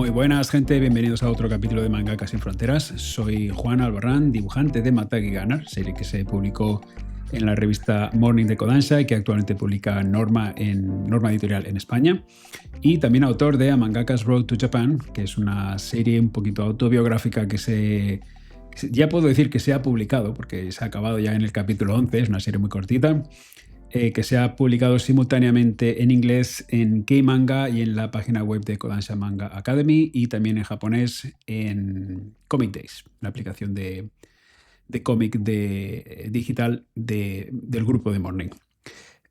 Muy buenas, gente. Bienvenidos a otro capítulo de Mangakas sin Fronteras. Soy Juan Albarrán, dibujante de Matagi Gunner, serie que se publicó en la revista Morning de Kodansha y que actualmente publica Norma Editorial en España. Y también autor de A Mangakas Road to Japan, que es una serie un poquito autobiográfica ya puedo decir que se ha publicado, porque se ha acabado ya en el capítulo 11, es una serie muy cortita, que se ha publicado simultáneamente en inglés en K-Manga y en la página web de Kodansha Manga Academy, y también en japonés en Comic Days, la aplicación de cómic digital del grupo de Morning.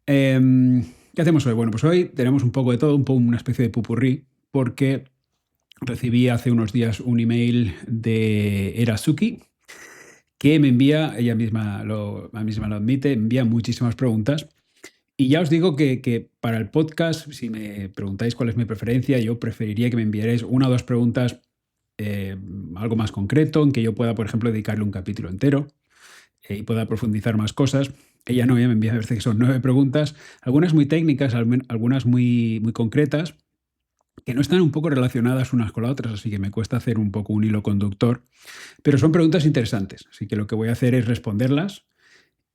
¿Qué hacemos hoy? Bueno, pues hoy tenemos un poco de todo, una especie de popurrí, porque recibí hace unos días un email de Erazuki que me envía, ella misma lo admite, envía muchísimas preguntas. Y ya os digo que para el podcast, si me preguntáis cuál es mi preferencia, yo preferiría que me enviarais una o dos preguntas, algo más concreto, en que yo pueda, por ejemplo, dedicarle un capítulo entero y pueda profundizar más cosas. Ella me envía, a veces que son 9 preguntas, algunas muy técnicas, algunas muy, muy concretas, que no están un poco relacionadas unas con las otras, así que me cuesta hacer un poco un hilo conductor, pero son preguntas interesantes, así que lo que voy a hacer es responderlas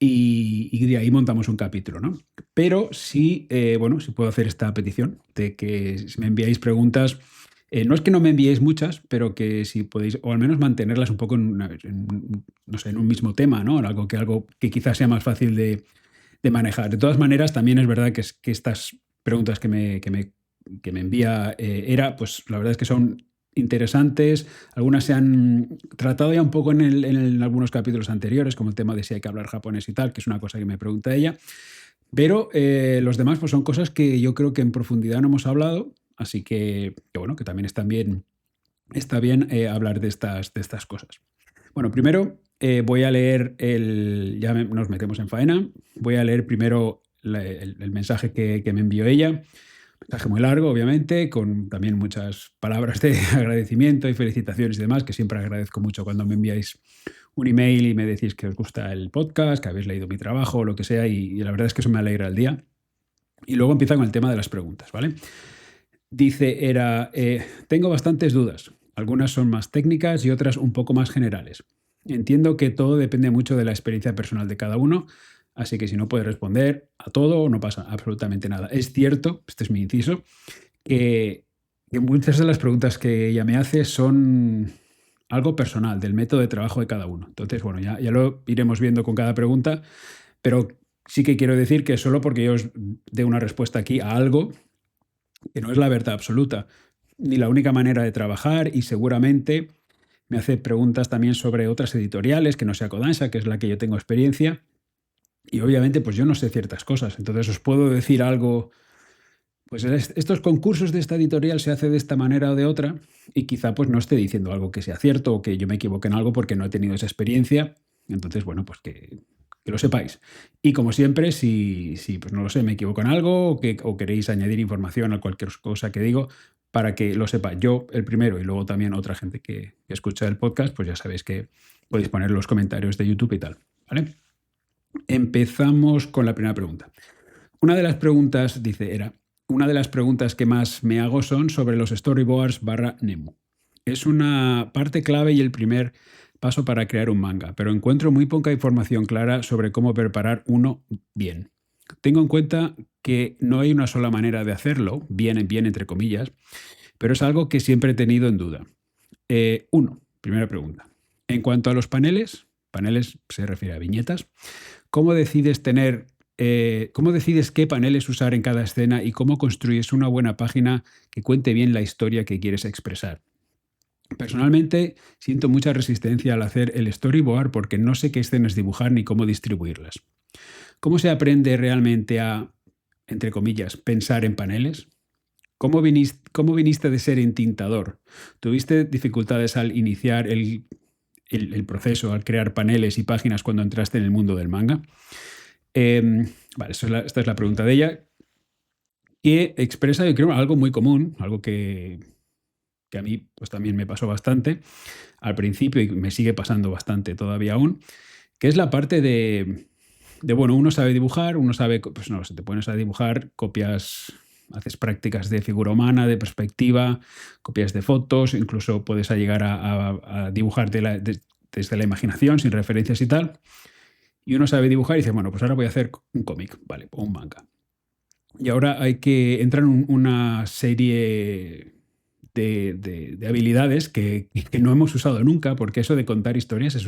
y de ahí montamos un capítulo, ¿no? Pero sí, sí puedo hacer esta petición de que si me enviáis preguntas, no es que no me enviéis muchas, pero que si podéis, o al menos mantenerlas un poco en un mismo tema, ¿no? Algo que quizás sea más fácil de manejar. De todas maneras, también es verdad que estas preguntas que me envía pues la verdad es que son interesantes. Algunas se han tratado ya un poco en algunos capítulos anteriores, como el tema de si hay que hablar japonés y tal, que es una cosa que me pregunta ella. Pero los demás pues son cosas que yo creo que en profundidad no hemos hablado, así que también está bien hablar de estas cosas. Bueno, primero voy a leer nos metemos en faena. Voy a leer primero el mensaje que me envió ella. Mensaje muy largo, obviamente, con también muchas palabras de agradecimiento y felicitaciones y demás, que siempre agradezco mucho cuando me enviáis un email y me decís que os gusta el podcast, que habéis leído mi trabajo o lo que sea, y la verdad es que eso me alegra el día. Y luego empieza con el tema de las preguntas, ¿vale? Dice, tengo bastantes dudas. Algunas son más técnicas y otras un poco más generales. Entiendo que todo depende mucho de la experiencia personal de cada uno, así que si no puedes responder a todo, no pasa absolutamente nada. Es cierto, este es mi inciso, que muchas de las preguntas que ella me hace son algo personal, del método de trabajo de cada uno. Entonces, bueno, ya lo iremos viendo con cada pregunta, pero sí que quiero decir que solo porque yo os dé una respuesta aquí a algo, que no es la verdad absoluta, ni la única manera de trabajar, y seguramente me hace preguntas también sobre otras editoriales, que no sea Kodansha, que es la que yo tengo experiencia, y obviamente pues yo no sé ciertas cosas, entonces os puedo decir algo, pues estos concursos de esta editorial se hace de esta manera o de otra, y quizá pues no esté diciendo algo que sea cierto o que yo me equivoque en algo porque no he tenido esa experiencia. Entonces, bueno, pues que lo sepáis. Y como siempre, si pues no lo sé, me equivoco en algo o queréis añadir información a cualquier cosa que digo, para que lo sepa yo el primero y luego también otra gente que escucha el podcast, pues ya sabéis que podéis poner los comentarios de YouTube y tal, ¿vale? Empezamos con la primera pregunta. Una de las preguntas que más me hago son sobre los storyboards /Nemu. Es una parte clave y el primer paso para crear un manga, pero encuentro muy poca información clara sobre cómo preparar uno bien. Tengo en cuenta que no hay una sola manera de hacerlo, bien entre comillas, pero es algo que siempre he tenido en duda. Primera pregunta. En cuanto a los paneles se refiere a viñetas, ¿cómo decides qué paneles usar en cada escena y cómo construyes una buena página que cuente bien la historia que quieres expresar? Personalmente, siento mucha resistencia al hacer el storyboard porque no sé qué escenas dibujar ni cómo distribuirlas. ¿Cómo se aprende realmente a, entre comillas, pensar en paneles? ¿Cómo viniste de ser entintador? ¿Tuviste dificultades al iniciar el proceso, al crear paneles y páginas cuando entraste en el mundo del manga? Esta es la pregunta de ella, que expresa, yo creo, algo muy común, algo que a mí pues también me pasó bastante al principio y me sigue pasando bastante todavía aún, que es la parte de uno sabe dibujar, uno sabe, pues no, si te pones a dibujar, copias haces prácticas de figura humana, de perspectiva, copias de fotos, incluso puedes llegar a dibujarte desde la imaginación, sin referencias y tal. Y uno sabe dibujar y dice, bueno, pues ahora voy a hacer un cómic, ¿vale? O un manga. Y ahora hay que entrar en una serie de habilidades que no hemos usado nunca, porque eso de contar historias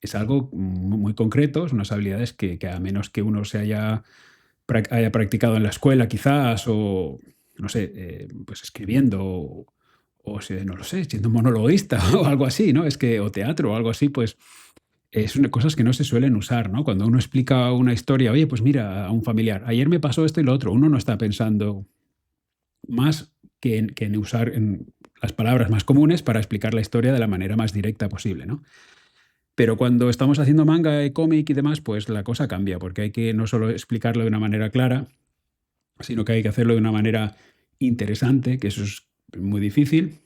es algo muy concreto, son unas habilidades que a menos que uno se haya practicado en la escuela quizás, o no sé, pues escribiendo, no lo sé, siendo un monologuista o algo así, ¿no? O teatro o algo así, pues son cosas que no se suelen usar, ¿no? Cuando uno explica una historia, oye, pues mira, a un familiar, ayer me pasó esto y lo otro, uno no está pensando más que en usar las palabras más comunes para explicar la historia de la manera más directa posible, ¿no? Pero cuando estamos haciendo manga y cómic y demás, pues la cosa cambia, porque hay que no solo explicarlo de una manera clara, sino que hay que hacerlo de una manera interesante, que eso es muy difícil.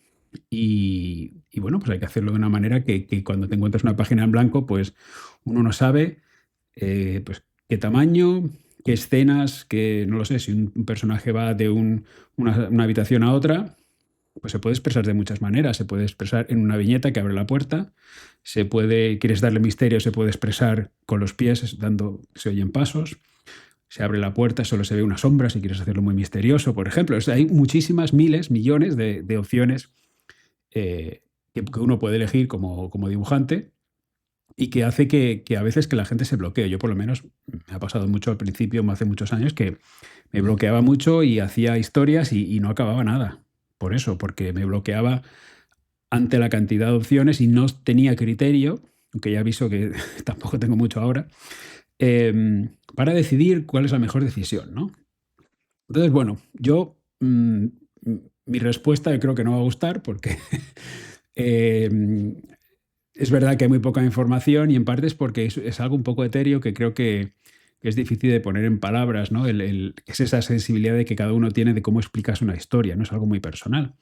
Y bueno, pues hay que hacerlo de una manera que cuando te encuentras una página en blanco, pues uno no sabe pues, qué tamaño, qué escenas, que no lo sé, si un personaje va de una habitación a otra, pues se puede expresar de muchas maneras. Se puede expresar en una viñeta que abre la puerta, quieres darle misterio, se puede expresar con los pies, se oyen pasos, se abre la puerta, solo se ve una sombra, si quieres hacerlo muy misterioso, por ejemplo. O sea, hay muchísimas, miles, millones de opciones que uno puede elegir como dibujante y que hace que a veces que la gente se bloquee. Yo por lo menos me ha pasado mucho al principio, hace muchos años, que me bloqueaba mucho y hacía historias y no acababa nada. Por eso, porque me bloqueaba ante la cantidad de opciones y no tenía criterio, aunque ya aviso que tampoco tengo mucho ahora, para decidir cuál es la mejor decisión, ¿no? Entonces, bueno, mi respuesta yo creo que no va a gustar porque es verdad que hay muy poca información y en parte es porque es algo un poco etéreo que creo que es difícil de poner en palabras, ¿no? Es esa sensibilidad de que cada uno tiene de cómo explicas una historia, ¿no? Es algo muy personal.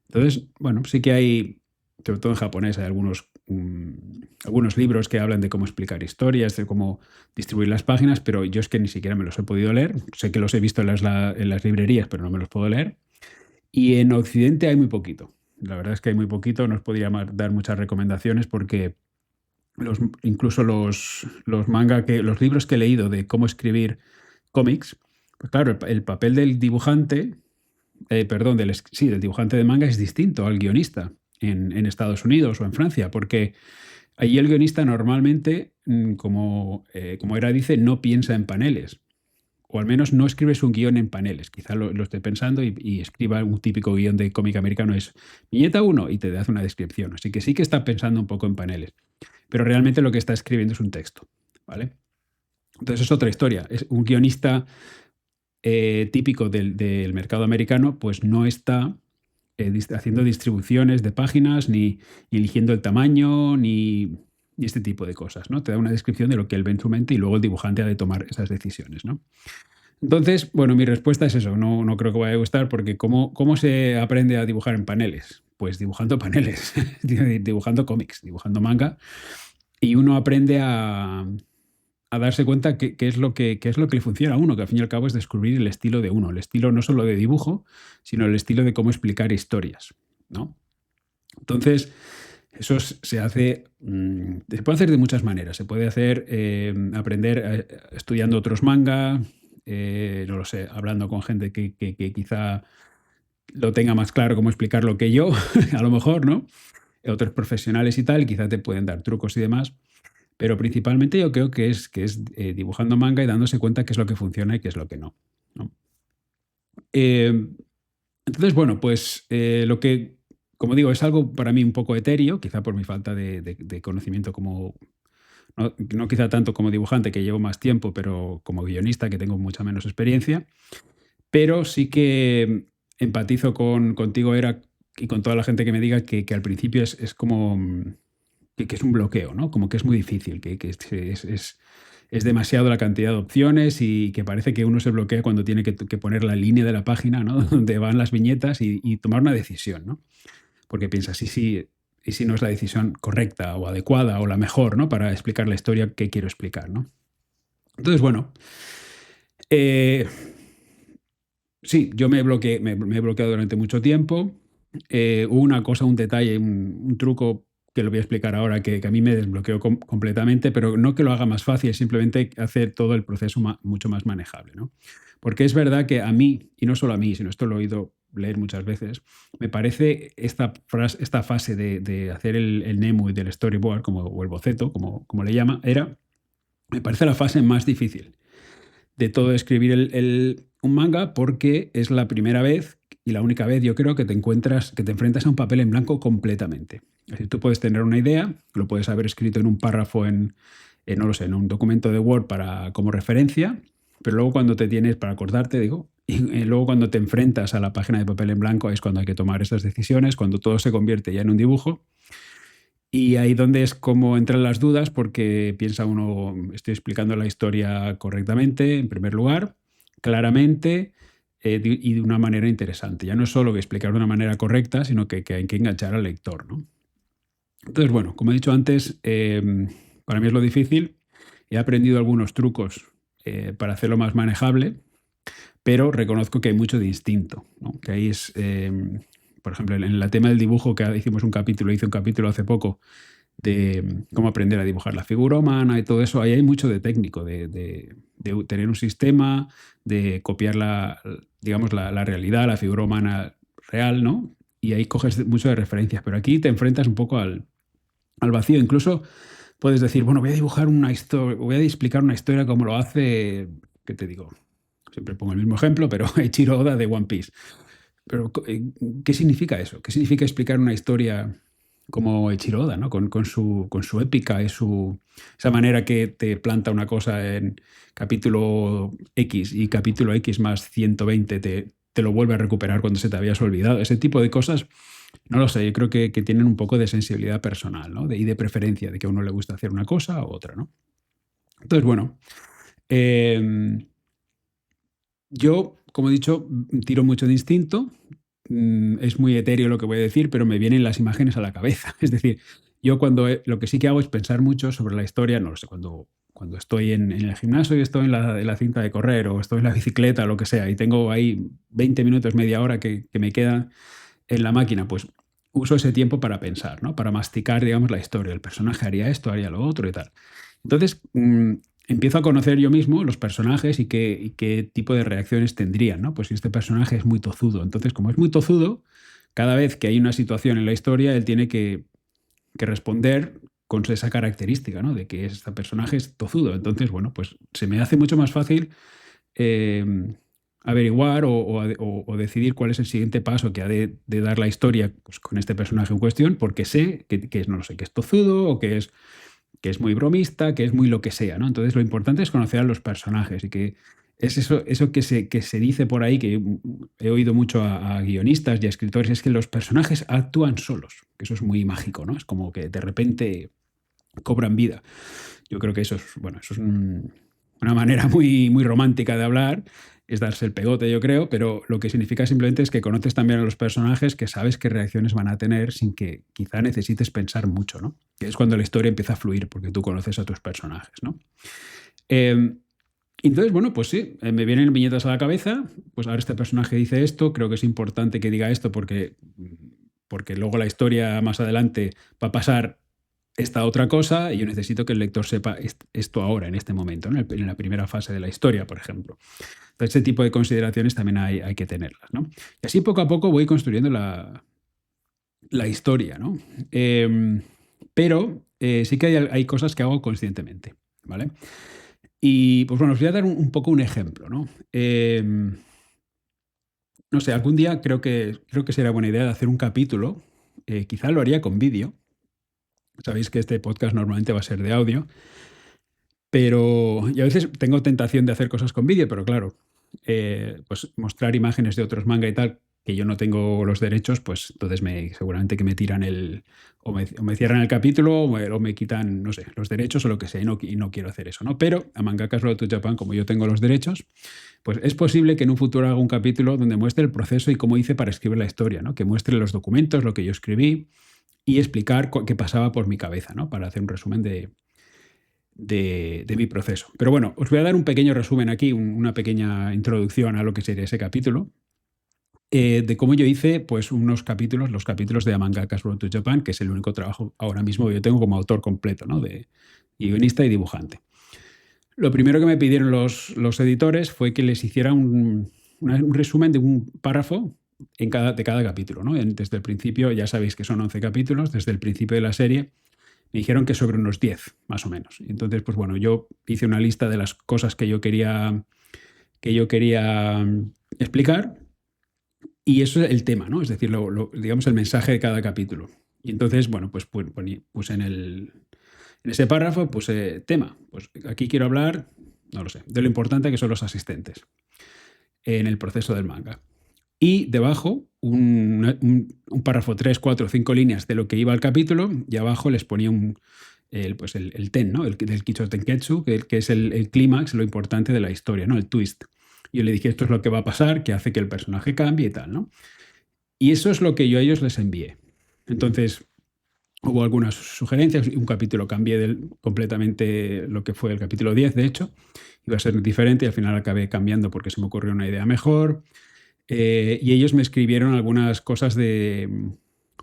Entonces, bueno, sí que hay, sobre todo en japonés, hay algunos libros que hablan de cómo explicar historias, de cómo distribuir las páginas, pero yo es que ni siquiera me los he podido leer. Sé que los he visto en las librerías, pero no me los puedo leer. Y en Occidente hay muy poquito. La verdad es que hay muy poquito, no os podría dar muchas recomendaciones porque incluso los manga, los libros que he leído de cómo escribir cómics, pues claro, el papel del dibujante, perdón, del dibujante de manga es distinto al guionista en Estados Unidos o en Francia, porque allí el guionista normalmente, como Era dice, no piensa en paneles. O al menos no escribes un guión en paneles. Quizá lo esté pensando y escriba un típico guión de cómic americano, es viñeta 1 y te hace una descripción. Así que sí que está pensando un poco en paneles. Pero realmente lo que está escribiendo es un texto, ¿vale? Entonces es otra historia. Es un guionista típico del mercado americano, pues no está haciendo distribuciones de páginas, ni eligiendo el tamaño, ni este tipo de cosas, ¿no? Te da una descripción de lo que él ve en su mente y luego el dibujante ha de tomar esas decisiones, ¿no? Entonces, bueno, mi respuesta es eso, no creo que vaya a gustar porque ¿cómo se aprende a dibujar en paneles? Pues dibujando paneles, dibujando cómics, dibujando manga, y uno aprende a darse cuenta qué es lo que le funciona a uno, que al fin y al cabo es descubrir el estilo de uno, el estilo no solo de dibujo, sino el estilo de cómo explicar historias, ¿no? Entonces, eso se hace, se puede hacer de muchas maneras. Se puede hacer, aprender estudiando otros manga, no lo sé, hablando con gente que quizá lo tenga más claro cómo explicarlo que yo, a lo mejor, ¿no? Otros profesionales y tal, quizá te pueden dar trucos y demás. Pero principalmente yo creo que es dibujando manga y dándose cuenta qué es lo que funciona y qué es lo que no, ¿no? Eh, entonces, bueno, pues como digo, es algo para mí un poco etéreo, quizá por mi falta de conocimiento no quizá tanto como dibujante, que llevo más tiempo, pero como guionista, que tengo mucha menos experiencia, pero sí que empatizo contigo, Era, y con toda la gente que me diga que al principio es como que es un bloqueo, ¿no? Como que es muy difícil, que es demasiado la cantidad de opciones y que parece que uno se bloquea cuando tiene que poner la línea de la página, ¿no? Donde van las viñetas y tomar una decisión, ¿no? Porque piensas, y si no es la decisión correcta o adecuada o la mejor, ¿no? Para explicar la historia que quiero explicar, ¿no? Entonces, bueno, eh, sí, yo me he bloqueado durante mucho tiempo. Hubo una cosa, un detalle, un truco que lo voy a explicar ahora, que a mí me desbloqueó completamente, pero no que lo haga más fácil, simplemente hacer todo el proceso mucho más manejable, ¿no? Porque es verdad que a mí, y no solo a mí, sino esto lo he oído leer muchas veces, me parece esta fase de hacer el Nemu y del storyboard, o el boceto, como le llama, me parece la fase más difícil de todo escribir un manga, porque es la primera vez y la única vez, yo creo, que te enfrentas a un papel en blanco completamente. Es decir, tú puedes tener una idea, lo puedes haber escrito en un párrafo no lo sé, en un documento de Word como referencia, pero luego cuando te tienes para acordarte, digo, y luego cuando te enfrentas a la página de papel en blanco es cuando hay que tomar esas decisiones, cuando todo se convierte ya en un dibujo. Y ahí donde es como entran las dudas, porque piensa uno, estoy explicando la historia correctamente, en primer lugar, claramente, y de una manera interesante. Ya no es solo que explicar de una manera correcta, sino que hay que enganchar al lector, ¿no? Entonces, bueno, como he dicho antes, para mí es lo difícil. He aprendido algunos trucos para hacerlo más manejable, pero reconozco que hay mucho de instinto, ¿no? Que ahí es, por ejemplo, en el tema del dibujo, que hice un capítulo hace poco de cómo aprender a dibujar la figura humana y todo eso. Ahí hay mucho de técnico, de tener un sistema, de copiar digamos, la realidad, la figura humana real, ¿no? Y ahí coges mucho de referencias, pero aquí te enfrentas un poco al vacío. Incluso puedes decir, bueno, voy a dibujar una historia, voy a explicar una historia como lo hace, ¿qué te digo? Siempre pongo el mismo ejemplo, pero Eiichiro Oda de One Piece. Pero, ¿qué significa eso? ¿Qué significa explicar una historia como Eiichiro Oda, ¿no? Con su épica y esa manera que te planta una cosa en capítulo X y capítulo X más 120 te lo vuelve a recuperar cuando se te habías olvidado? Ese tipo de cosas, no lo sé, yo creo que tienen un poco de sensibilidad personal, ¿no? Y de preferencia, de que a uno le gusta hacer una cosa u otra, ¿no? Entonces, bueno, yo, como he dicho, tiro mucho de instinto. Es muy etéreo lo que voy a decir, pero me vienen las imágenes a la cabeza. Es decir, yo lo que sí que hago es pensar mucho sobre la historia, no lo sé, cuando estoy en el gimnasio y estoy en la cinta de correr, o estoy en la bicicleta, lo que sea, y tengo ahí 20 minutos, media hora que me quedan en la máquina, pues uso ese tiempo para pensar, ¿no? Para masticar, digamos, la historia. El personaje haría esto, haría lo otro y tal. Entonces, empiezo a conocer yo mismo los personajes y qué tipo de reacciones tendrían, ¿no? Pues si este personaje es muy tozudo. Entonces, como es muy tozudo, cada vez que hay una situación en la historia, él tiene que responder con esa característica, ¿no? De que este personaje es tozudo. Entonces, bueno, pues se me hace mucho más fácil eh, averiguar o decidir cuál es el siguiente paso que ha de dar la historia, pues, con este personaje en cuestión, porque sé que es, no lo sé, que es tozudo, o que es muy bromista, que es muy lo que sea, ¿no? Entonces, lo importante es conocer a los personajes, y que es eso que se dice por ahí, que he oído mucho a guionistas y a escritores, es que los personajes actúan solos, que eso es muy mágico, ¿no? Es como que de repente cobran vida. Yo creo que eso es, bueno, eso es una manera muy, muy romántica de hablar, es darse el pegote, yo creo, pero lo que significa simplemente es que conoces también a los personajes, que sabes qué reacciones van a tener sin que quizá necesites pensar mucho, ¿no? Que es cuando la historia empieza a fluir, porque tú conoces a tus personajes, ¿no? Entonces, bueno, pues sí, me vienen viñetas a la cabeza, pues ahora este personaje dice esto, creo que es importante que diga esto porque luego la historia más adelante va a pasar esta otra cosa, y yo necesito que el lector sepa esto ahora, en este momento, ¿no? En la primera fase de la historia, por ejemplo. Entonces, ese tipo de consideraciones también hay que tenerlas, ¿no? Y así poco a poco voy construyendo la historia, ¿no? Pero sí que hay cosas que hago conscientemente, ¿vale? Y pues bueno, os voy a dar un poco un ejemplo, ¿no? No sé, algún día creo que sería buena idea de hacer un capítulo, quizá lo haría con vídeo. Sabéis que este podcast normalmente va a ser de audio, y a veces tengo tentación de hacer cosas con vídeo, pero claro, pues mostrar imágenes de otros manga y tal, que yo no tengo los derechos, pues entonces seguramente que me tiran o me cierran el capítulo, o me quitan, no sé, los derechos o lo que sea, y no quiero hacer eso, ¿no? Pero a Mangakas Road to Japan, como yo tengo los derechos, pues es posible que en un futuro haga un capítulo donde muestre el proceso y cómo hice para escribir la historia, ¿no? Que muestre los documentos, lo que yo escribí, y explicar qué pasaba por mi cabeza, ¿no? Para hacer un resumen de mi proceso. Pero bueno, os voy a dar un pequeño resumen aquí, una pequeña introducción a lo que sería ese capítulo, de cómo yo hice pues unos capítulos, los capítulos de A Mangaka's Road to Japan, que es el único trabajo ahora mismo que yo tengo como autor completo, ¿no? De guionista y dibujante. Lo primero que me pidieron los editores fue que les hiciera un resumen de un párrafo de cada capítulo, ¿no? Desde el principio, ya sabéis que son 11 capítulos, desde el principio de la serie, me dijeron que sobre unos 10, más o menos. Entonces, pues bueno, yo hice una lista de las cosas que yo quería explicar, y eso es el tema, ¿no? Es decir, digamos el mensaje de cada capítulo. Y entonces, bueno, pues puse en ese párrafo, puse tema. Pues aquí quiero hablar, no lo sé, de lo importante que son los asistentes en el proceso del manga. Y debajo, un párrafo, 3, 4, 5 líneas de lo que iba al capítulo, y abajo les ponía el ten, ¿no? Del Kicho Tenketsu, que es el clímax, lo importante de la historia, ¿no? El twist. Yo le dije, esto es lo que va a pasar, que hace que el personaje cambie y tal, ¿no? Y eso es lo que yo a ellos les envié. Entonces, hubo algunas sugerencias. Un capítulo cambié completamente lo que fue el capítulo 10, de hecho. Iba a ser diferente y al final acabé cambiando porque se me ocurrió una idea mejor. Y ellos me escribieron algunas cosas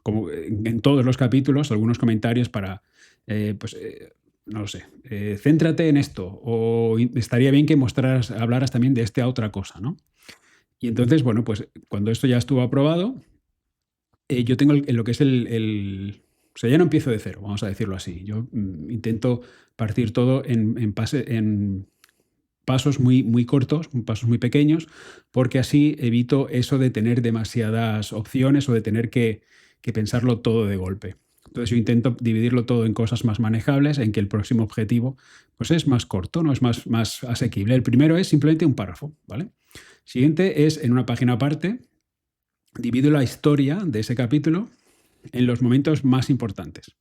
como en todos los capítulos, algunos comentarios para, no lo sé, céntrate en esto, o estaría bien que hablaras también de esta otra cosa, ¿no? Y entonces, bueno, pues cuando esto ya estuvo aprobado, yo tengo lo que es o sea, ya no empiezo de cero, vamos a decirlo así. Yo intento partir todo en pasos muy, muy cortos, pasos muy pequeños, porque así evito eso de tener demasiadas opciones o de tener que pensarlo todo de golpe. Entonces yo intento dividirlo todo en cosas más manejables, en que el próximo objetivo pues es más corto, ¿no? Es más asequible. El primero es simplemente un párrafo, ¿vale? Siguiente es en una página aparte, divido la historia de ese capítulo en los momentos más importantes.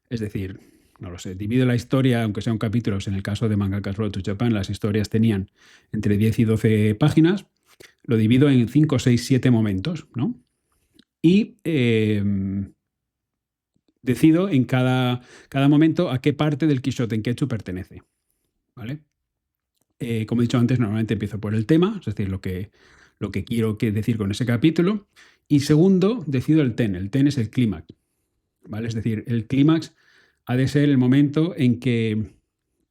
Es decir, no lo sé, divido la historia, aunque sean capítulos, en el caso de Mangaka's Road to Japan, las historias tenían entre 10 y 12 páginas, lo divido en 5, 6, 7 momentos, ¿no? Y decido en cada momento a qué parte del Kisho Tenketsu pertenece, ¿vale? Como he dicho antes, normalmente empiezo por el tema, es decir, lo que quiero decir con ese capítulo, y segundo, decido el ten. El ten es el clímax, ¿vale? Es decir, el clímax ha de ser el momento en que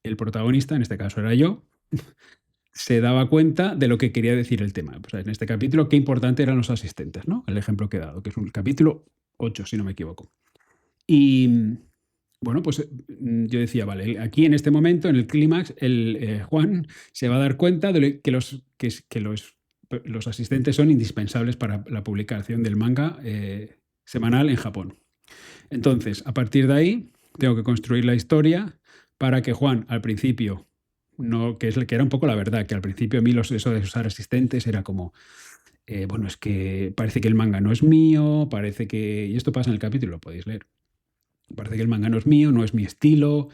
el protagonista, en este caso era yo, se daba cuenta de lo que quería decir el tema. O sea, en este capítulo, qué importante eran los asistentes, ¿no? El ejemplo que he dado, que es un capítulo 8, si no me equivoco. Y bueno, pues yo decía, vale, aquí en este momento, en el clímax, Juan se va a dar cuenta de que los asistentes son indispensables para la publicación del manga semanal en Japón. Entonces, a partir de ahí, tengo que construir la historia para que Juan, al principio, no, que era un poco la verdad, que al principio a mí eso de usar asistentes era como, bueno, es que parece que el manga no es mío, parece que, y esto pasa en el capítulo, lo podéis leer. Parece que el manga no es mío, no es mi estilo,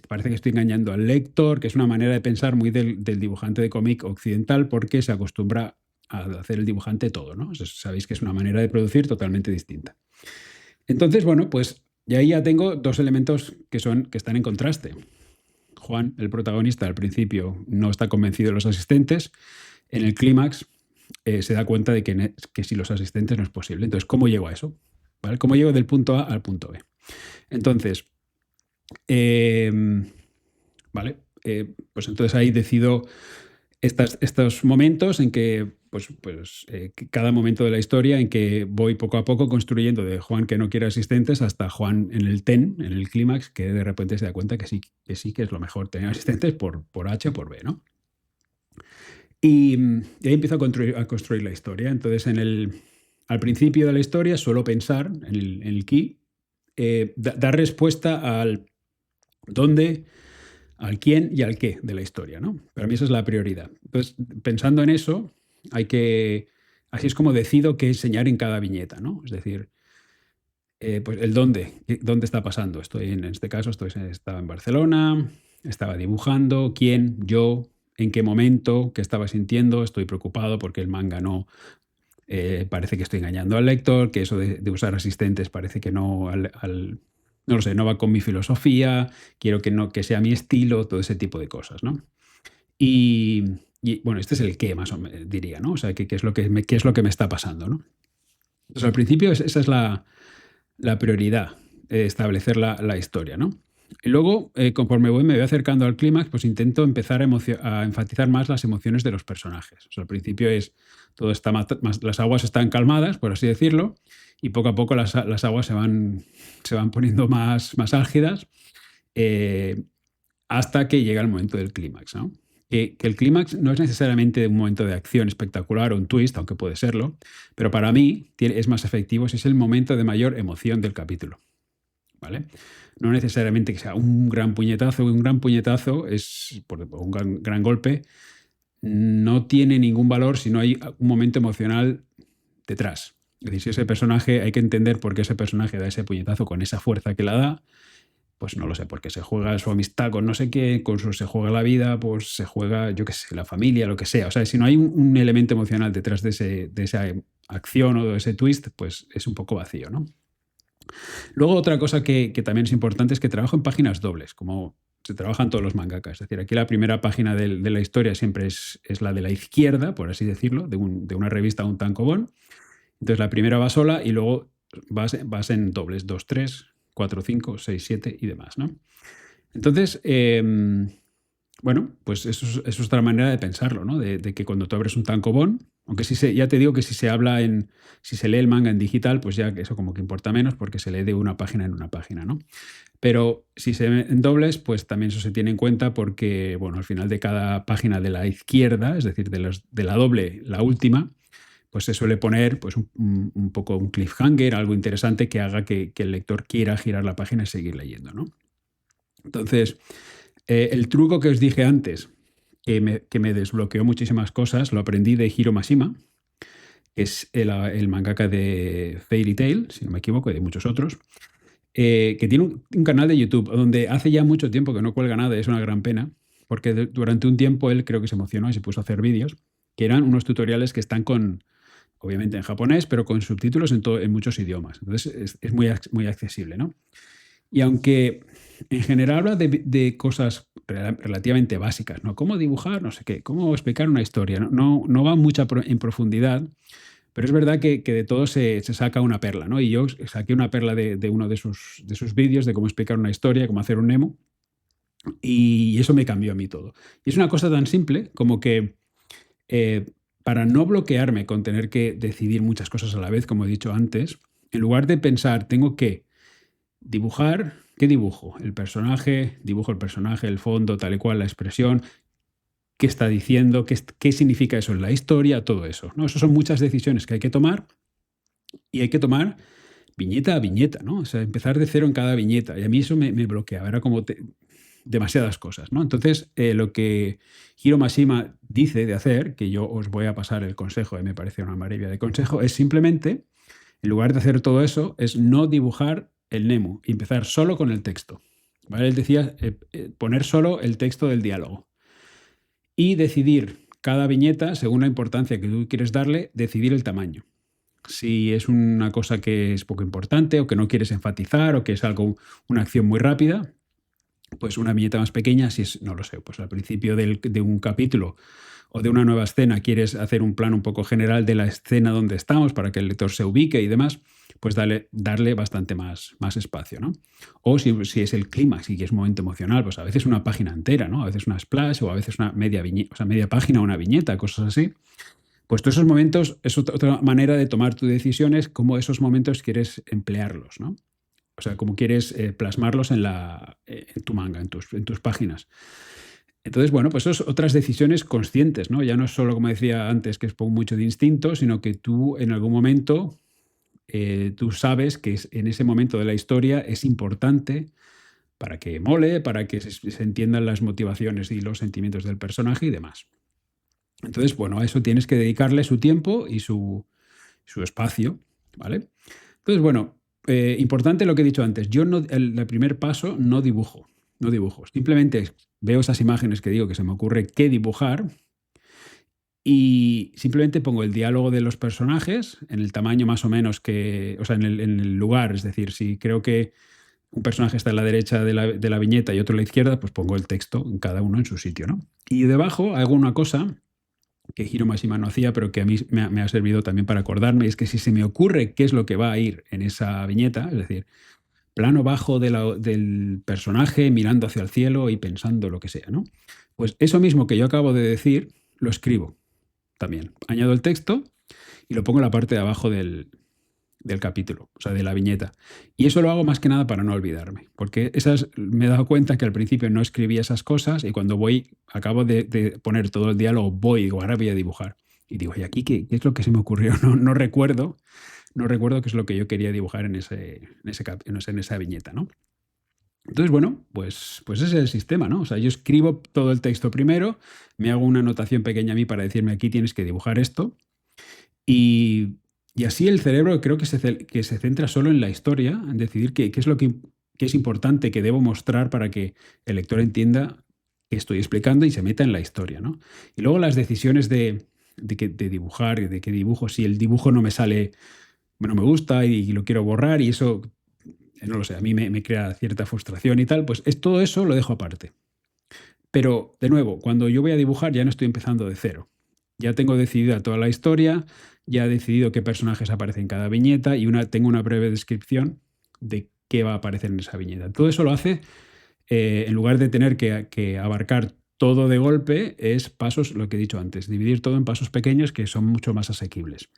parece que estoy engañando al lector, que es una manera de pensar muy del dibujante de cómic occidental, porque se acostumbra a hacer el dibujante todo, ¿no? Sabéis que es una manera de producir totalmente distinta. Entonces, bueno, pues y ahí ya tengo dos elementos que están en contraste. Juan, el protagonista, al principio no está convencido de los asistentes. En el clímax se da cuenta de que sin los asistentes no es posible. Entonces, ¿cómo llego a eso? ¿Vale? ¿Cómo llego del punto A al punto B? Entonces, vale, pues entonces ahí decido estos momentos en que, cada momento de la historia en que voy poco a poco construyendo de Juan que no quiere asistentes hasta Juan en el ten, en el clímax, que de repente se da cuenta que sí que es lo mejor tener asistentes por H o por B, ¿no? Y ahí empiezo a construir la historia. Entonces, al principio de la historia suelo pensar en el key, dar respuesta al dónde, al quién y al qué de la historia, ¿no? Para mí esa es la prioridad. Entonces, pensando en eso, así es como decido qué enseñar en cada viñeta, ¿no? Es decir, pues el dónde está pasando. En este caso, estaba en Barcelona, estaba dibujando, quién, yo, en qué momento, qué estaba sintiendo, estoy preocupado porque el manga no, parece que estoy engañando al lector, que eso de usar asistentes parece que no no lo sé, no va con mi filosofía, quiero que, no, que sea mi estilo, todo ese tipo de cosas, ¿no? Y, bueno, este es el qué, más o menos, diría, ¿no? O sea, qué es lo que qué es lo que me está pasando, ¿no? Entonces, al principio esa es la prioridad, establecer la historia, ¿no? Y luego, conforme me voy acercando al clímax, pues intento empezar a enfatizar más las emociones de los personajes. O sea, al principio todo está las aguas están calmadas, por así decirlo, y poco a poco las aguas se van poniendo más álgidas, eh, hasta que llega el momento del clímax, ¿no? Que el clímax no es necesariamente un momento de acción espectacular o un twist, aunque puede serlo, pero para mí es más efectivo si es el momento de mayor emoción del capítulo, ¿vale? No necesariamente que sea un gran puñetazo es, por un gran golpe, no tiene ningún valor si no hay un momento emocional detrás. Es decir, si ese personaje, hay que entender por qué ese personaje da ese puñetazo con esa fuerza que la da, pues no lo sé, porque se juega su amistad con no sé qué, se juega la vida, pues se juega, yo qué sé, la familia, lo que sea. O sea, si no hay un elemento emocional detrás de esa acción o de ese twist, pues es un poco vacío, ¿no? Luego otra cosa que también es importante es que trabajo en páginas dobles, como se trabajan todos los mangakas. Es decir, aquí la primera página de la historia siempre es la de la izquierda, por así decirlo, de una revista, un tankobon. Entonces la primera va sola y luego vas en dobles, 2 3 4 5 6 7 y demás, ¿no? Entonces, bueno, pues eso es otra manera de pensarlo, ¿no? De que cuando tú abres un tankobon, aunque ya te digo que si se lee el manga en digital, pues ya eso como que importa menos porque se lee de una página en una página, ¿no? Pero si se ve en dobles, pues también eso se tiene en cuenta porque, bueno, al final de cada página de la izquierda, es decir, de la doble, la última, pues se suele poner pues un poco un cliffhanger, algo interesante que haga que el lector quiera girar la página y seguir leyendo, ¿no? Entonces, el truco que os dije antes, que me desbloqueó muchísimas cosas, lo aprendí de Hiro Mashima, que es el mangaka de Fairy Tail, si no me equivoco, y de muchos otros, que tiene un canal de YouTube donde hace ya mucho tiempo que no cuelga nada, y es una gran pena, porque durante un tiempo él creo que se emocionó y se puso a hacer vídeos, que eran unos tutoriales que están obviamente en japonés, pero con subtítulos en muchos idiomas. Entonces es muy accesible, ¿no? Y aunque en general habla de cosas relativamente básicas, ¿no? Cómo dibujar, no sé qué, cómo explicar una historia, no va mucho en profundidad, pero es verdad que de todo se saca una perla, ¿no? Y yo saqué una perla de uno de sus vídeos de cómo explicar una historia, cómo hacer un Nemo, y eso me cambió a mí todo. Y es una cosa tan simple como que, eh, para no bloquearme con tener que decidir muchas cosas a la vez, como he dicho antes, en lugar de pensar, tengo que dibujar, ¿qué dibujo? Dibujo el personaje, el fondo, tal y cual, la expresión, qué está diciendo, qué significa eso en la historia, todo eso, ¿no? Eso son muchas decisiones que hay que tomar y hay que tomar viñeta a viñeta, ¿no? O sea, empezar de cero en cada viñeta. Y a mí eso me bloqueaba, era como demasiadas cosas, ¿no? Entonces, lo que Hiro Mashima dice de hacer, que yo os voy a pasar el consejo, y me parece una maravilla de consejo, es simplemente, en lugar de hacer todo eso, es no dibujar el Nemo y empezar solo con el texto. ¿Vale? Él decía poner solo el texto del diálogo y decidir cada viñeta, según la importancia que tú quieres darle, decidir el tamaño. Si es una cosa que es poco importante o que no quieres enfatizar o que es una acción muy rápida, pues una viñeta más pequeña. Si es, no lo sé, pues al principio de un capítulo o de una nueva escena quieres hacer un plan un poco general de la escena donde estamos para que el lector se ubique y demás, pues darle bastante más espacio, ¿no? O si es el clímax y que es un momento emocional, pues a veces una página entera, ¿no? A veces una splash o a veces una media página, una viñeta, cosas así. Pues todos esos momentos es otra manera de tomar tus decisiones, cómo esos momentos quieres emplearlos, ¿no? O sea, cómo quieres plasmarlos en tu manga, en tus páginas. Entonces, bueno, pues son otras decisiones conscientes, ¿no? Ya no es solo, como decía antes, que es mucho de instinto, sino que tú en algún momento, tú sabes que en ese momento de la historia es importante para que mole, para que se entiendan las motivaciones y los sentimientos del personaje y demás. Entonces, bueno, a eso tienes que dedicarle su tiempo y su espacio, ¿vale? Entonces, bueno, importante lo que he dicho antes. Yo el primer paso no dibujo, no dibujo. Simplemente veo esas imágenes que digo que se me ocurre qué dibujar y simplemente pongo el diálogo de los personajes en el tamaño más o menos o sea, en el lugar. Es decir, si creo que un personaje está a la derecha de la viñeta y otro a la izquierda, pues pongo el texto en cada uno en su sitio, ¿no? Y debajo hago una cosa que Hiro Mashima no hacía, pero que a mí me ha servido también para acordarme, es que si se me ocurre qué es lo que va a ir en esa viñeta, es decir, plano bajo del personaje mirando hacia el cielo y pensando lo que sea, ¿no? Pues eso mismo que yo acabo de decir, lo escribo también. Añado el texto y lo pongo en la parte de abajo del capítulo, o sea, de la viñeta. Y eso lo hago más que nada para no olvidarme, porque me he dado cuenta que al principio no escribía esas cosas y cuando acabo de poner todo el diálogo, voy y digo, ahora voy a dibujar. Y digo, ¿y aquí qué es lo que se me ocurrió? No recuerdo qué es lo que yo quería dibujar en esa viñeta, ¿no? Entonces, bueno, pues ese es el sistema, ¿no? O sea, yo escribo todo el texto primero, me hago una anotación pequeña a mí para decirme aquí tienes que dibujar esto y así el cerebro creo que se centra solo en la historia, en decidir qué es lo que es importante, que debo mostrar para que el lector entienda qué estoy explicando y se meta en la historia, ¿no? Y luego las decisiones de dibujar, de qué dibujo, si el dibujo no me sale, bueno, me gusta y lo quiero borrar y eso, no lo sé, a mí me crea cierta frustración y tal, pues todo eso lo dejo aparte. Pero, de nuevo, cuando yo voy a dibujar ya no estoy empezando de cero. Ya tengo decidida toda la historia, ya he decidido qué personajes aparecen en cada viñeta y tengo una breve descripción de qué va a aparecer en esa viñeta. Todo eso lo hace, en lugar de tener que abarcar todo de golpe, es pasos, lo que he dicho antes, dividir todo en pasos pequeños que son mucho más asequibles.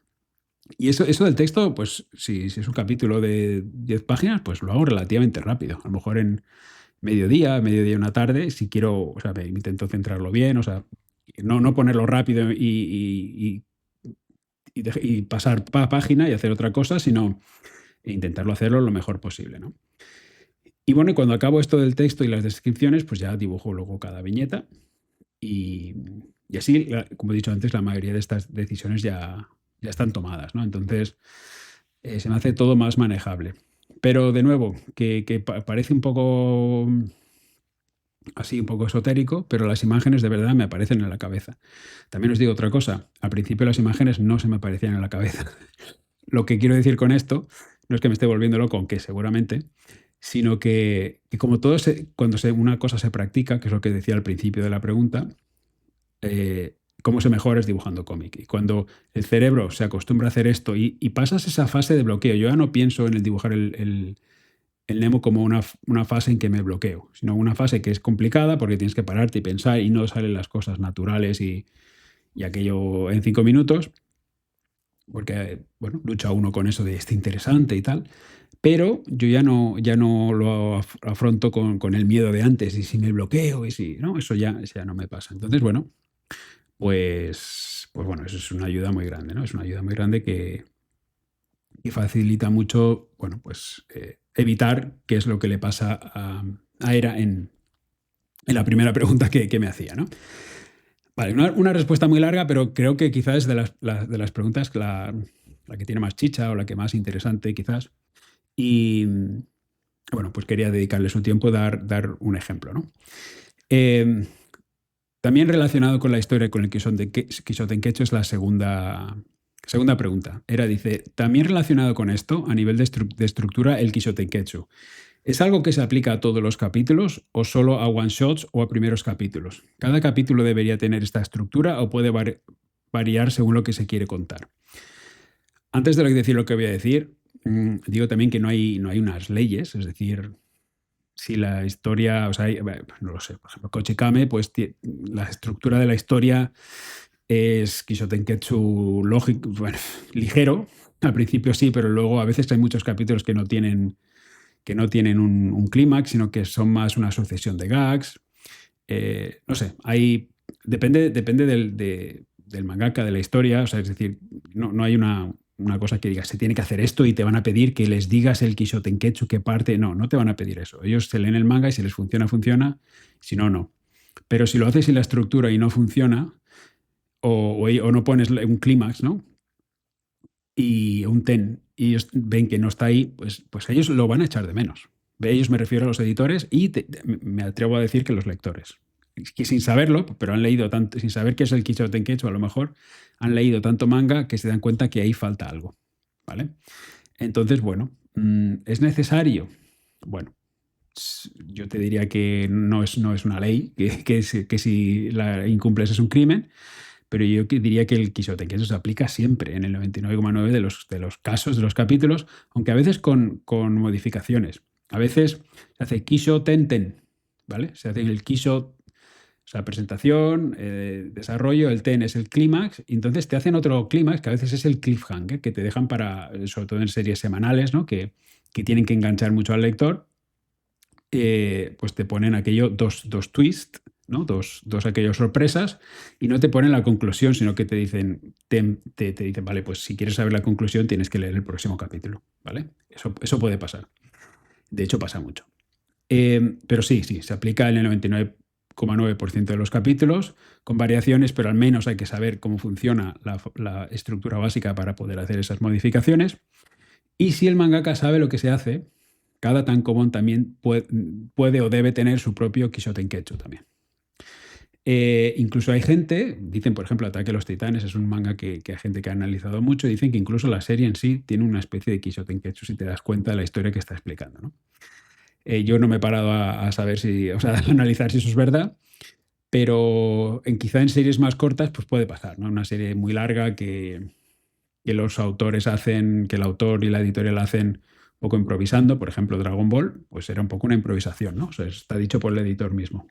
Y eso del texto, pues si es un capítulo de 10 páginas, pues lo hago relativamente rápido. A lo mejor en mediodía, una tarde, si quiero, o sea, me intento centrarlo bien, o sea, no ponerlo rápido y pasar página y hacer otra cosa, sino intentarlo hacerlo lo mejor posible, ¿no? Y bueno, y cuando acabo esto del texto y las descripciones, pues ya dibujo luego cada viñeta y, y así, como he dicho antes, la mayoría de estas decisiones ya están tomadas, ¿no? Entonces, se me hace todo más manejable. Pero de nuevo, que parece un poco así, un poco esotérico, pero las imágenes de verdad me aparecen en la cabeza. También os digo otra cosa, al principio las imágenes no se me aparecían en la cabeza. Lo que quiero decir con esto no es que me esté volviendo loco, aunque seguramente, sino que como todo cuando una cosa se practica, que es lo que decía al principio de la pregunta, cómo se mejora es dibujando cómic. Y cuando el cerebro se acostumbra a hacer esto y pasas esa fase de bloqueo, yo ya no pienso en el dibujar el Nemo como una fase en que me bloqueo, sino una fase que es complicada porque tienes que pararte y pensar y no salen las cosas naturales y aquello en 5 minutos, porque, bueno, lucha uno con eso de este interesante y tal, pero yo ya no lo afronto con el miedo de antes y si me bloqueo y si, no, eso ya no me pasa. Entonces, bueno, pues bueno, eso es una ayuda muy grande, ¿no? Es una ayuda muy grande que facilita mucho, bueno, pues evitar qué es lo que le pasa a Era en la primera pregunta que me hacía, ¿no? Vale, una respuesta muy larga, pero creo que quizás es de las preguntas la que tiene más chicha o la que más interesante quizás. Y bueno, pues quería dedicarle su tiempo a dar un ejemplo, ¿no? También relacionado con la historia con el Kishotenketsu es la segunda pregunta. Dice, también relacionado con esto, a nivel de estructura, el Kishotenketsu. ¿Es algo que se aplica a todos los capítulos o solo a one-shots o a primeros capítulos? ¿Cada capítulo debería tener esta estructura o puede variar según lo que se quiere contar? Antes de decir lo que voy a decir, digo también que no hay unas leyes, es decir, si la historia, o sea, no lo sé, por ejemplo, Kochikame, pues la estructura de la historia es Kishotenketsu lógico, bueno, ligero, al principio sí, pero luego a veces hay muchos capítulos que no tienen un clímax, sino que son más una sucesión de gags. No sé, depende del mangaka, de la historia, o sea, es decir, no hay una cosa que digas, se tiene que hacer esto y te van a pedir que les digas el Kishotenketsu qué parte. No te van a pedir eso. Ellos se leen el manga y si les funciona, funciona. Si no, no. Pero si lo haces sin la estructura y no funciona, o no pones un clímax, ¿no? Y un ten, y ellos ven que no está ahí, pues ellos lo van a echar de menos. De ellos me refiero a los editores y me atrevo a decir que los lectores. Que sin saberlo, pero han leído tanto, sin saber qué es el Kishotenketsu, a lo mejor han leído tanto manga que se dan cuenta que ahí falta algo, ¿vale? Entonces, bueno, ¿es necesario? Bueno, yo te diría que no es una ley, que si la incumples es un crimen, pero yo diría que el Quiso Tenketsu se aplica siempre en el 99,9 de los casos, de los capítulos, aunque a veces con modificaciones. A veces se hace Quiso Tenten, ¿vale? Se hace el Quiso, o sea, presentación, desarrollo, el ten es el clímax, y entonces te hacen otro clímax que a veces es el cliffhanger, que te dejan para, sobre todo en series semanales, ¿no? Que tienen que enganchar mucho al lector, pues te ponen aquello, dos twists, ¿no? Dos aquellos sorpresas, y no te ponen la conclusión, sino que te dicen, te dicen, vale, pues si quieres saber la conclusión tienes que leer el próximo capítulo, ¿vale? Eso puede pasar. De hecho, pasa mucho. Pero sí, se aplica en el 99,9% de los capítulos, con variaciones, pero al menos hay que saber cómo funciona la estructura básica para poder hacer esas modificaciones. Y si el mangaka sabe lo que se hace, cada tankobon también puede o debe tener su propio Quiso Tenketsu también. Incluso hay gente, dicen por ejemplo Ataque a los Titanes, es un manga que hay gente que ha analizado mucho, dicen que incluso la serie en sí tiene una especie de Quiso Tenketsu si te das cuenta de la historia que está explicando, ¿no? Yo no me he parado a saber a analizar si eso es verdad, pero quizá en series más cortas pues puede pasar, ¿no? Una serie muy larga que los autores hacen, que el autor y la editorial hacen un poco improvisando, por ejemplo Dragon Ball, pues era un poco una improvisación, ¿no? O sea, está dicho por el editor mismo.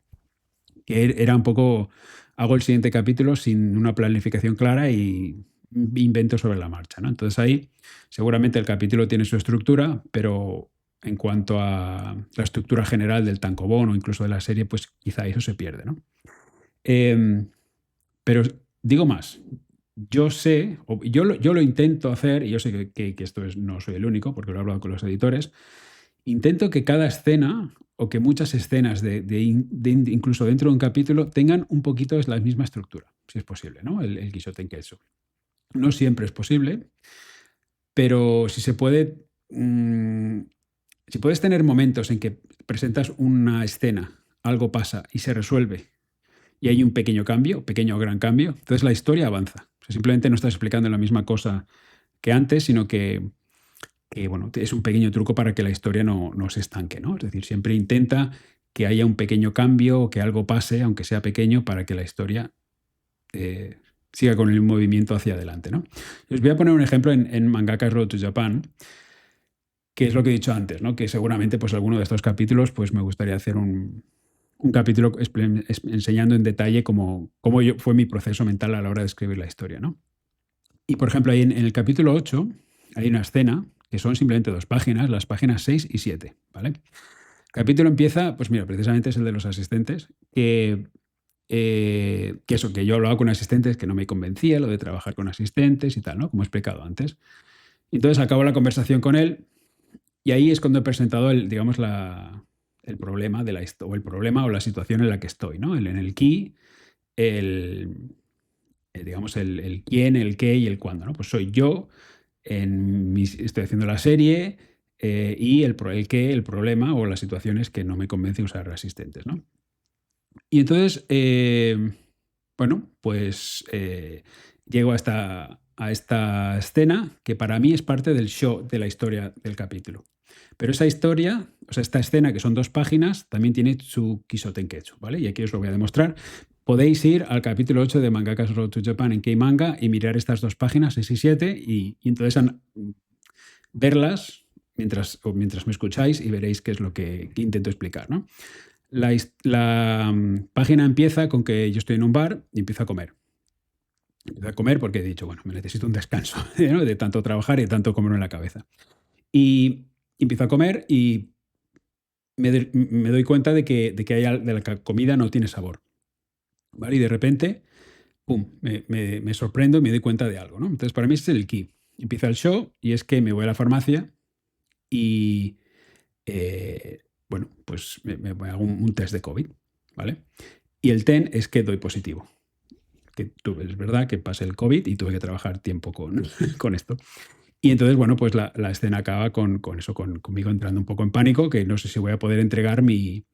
Que era un poco, hago el siguiente capítulo sin una planificación clara y invento sobre la marcha, ¿no? Entonces ahí seguramente el capítulo tiene su estructura, pero en cuanto a la estructura general del tankobon o incluso de la serie, pues quizá eso se pierde, ¿no? Pero digo más, yo sé, yo lo intento hacer, y yo sé que esto no soy el único, porque lo he hablado con los editores, intento que cada escena o que muchas escenas incluso dentro de un capítulo tengan un poquito la misma estructura, si es posible, ¿no? El Quiso Tenketsu. No siempre es posible, pero si se puede, si puedes tener momentos en que presentas una escena, algo pasa y se resuelve y hay un pequeño cambio, pequeño o gran cambio, entonces la historia avanza. O sea, simplemente no estás explicando la misma cosa que antes, sino que bueno, es un pequeño truco para que la historia no se estanque, ¿no? Es decir, siempre intenta que haya un pequeño cambio o que algo pase, aunque sea pequeño, para que la historia siga con el movimiento hacia adelante, ¿no? Os voy a poner un ejemplo en Mangaka's Road to Japan, que es lo que he dicho antes, ¿no? Que seguramente pues alguno de estos capítulos pues me gustaría hacer un capítulo enseñando en detalle cómo fue mi proceso mental a la hora de escribir la historia, ¿no? Y por ejemplo, ahí en el capítulo 8 hay una escena que son simplemente 2 páginas, las páginas 6 y 7, ¿vale? El capítulo empieza, pues mira, precisamente es el de los asistentes, que yo hablaba con asistentes que no me convencía, lo de trabajar con asistentes y tal, ¿no? Como he explicado antes. Entonces acabo la conversación con él y ahí es cuando he presentado el problema o la situación en la que estoy, ¿no? En el key, digamos, el quién, el qué y el cuándo, ¿no? Pues soy yo, estoy haciendo la serie y el qué, el problema o las situaciones que no me convence usar asistentes, ¿no? Y entonces, bueno, pues llego a esta escena que para mí es parte del show de la historia del capítulo. Pero esa historia, o sea, esta escena que son 2 páginas, también tiene su Quiso Tenketsu, ¿vale? Y aquí os lo voy a demostrar. Podéis ir al capítulo 8 de Mangaka's Road to Japan en K-Manga y mirar estas 2 páginas, 6 y 7, y entonces verlas mientras me escucháis y veréis qué es lo que intento explicar, ¿no? La página empieza con que yo estoy en un bar y empiezo a comer. Empiezo a comer porque he dicho, bueno, me necesito un descanso, ¿no? De tanto trabajar y de tanto comer en la cabeza. Y empiezo a comer y me doy cuenta de que de la comida no tiene sabor, ¿vale? Y de repente, pum, me sorprendo y me doy cuenta de algo, ¿no? Entonces, para mí ese es el key. Empieza el show y es que me voy a la farmacia y, bueno, pues me hago un test de COVID, ¿vale? Y el TEN es que doy positivo. Que es verdad que pasé el COVID y tuve que trabajar tiempo con esto. Y entonces, bueno, pues la escena acaba con eso, conmigo entrando un poco en pánico, que no sé si voy a poder entregar mi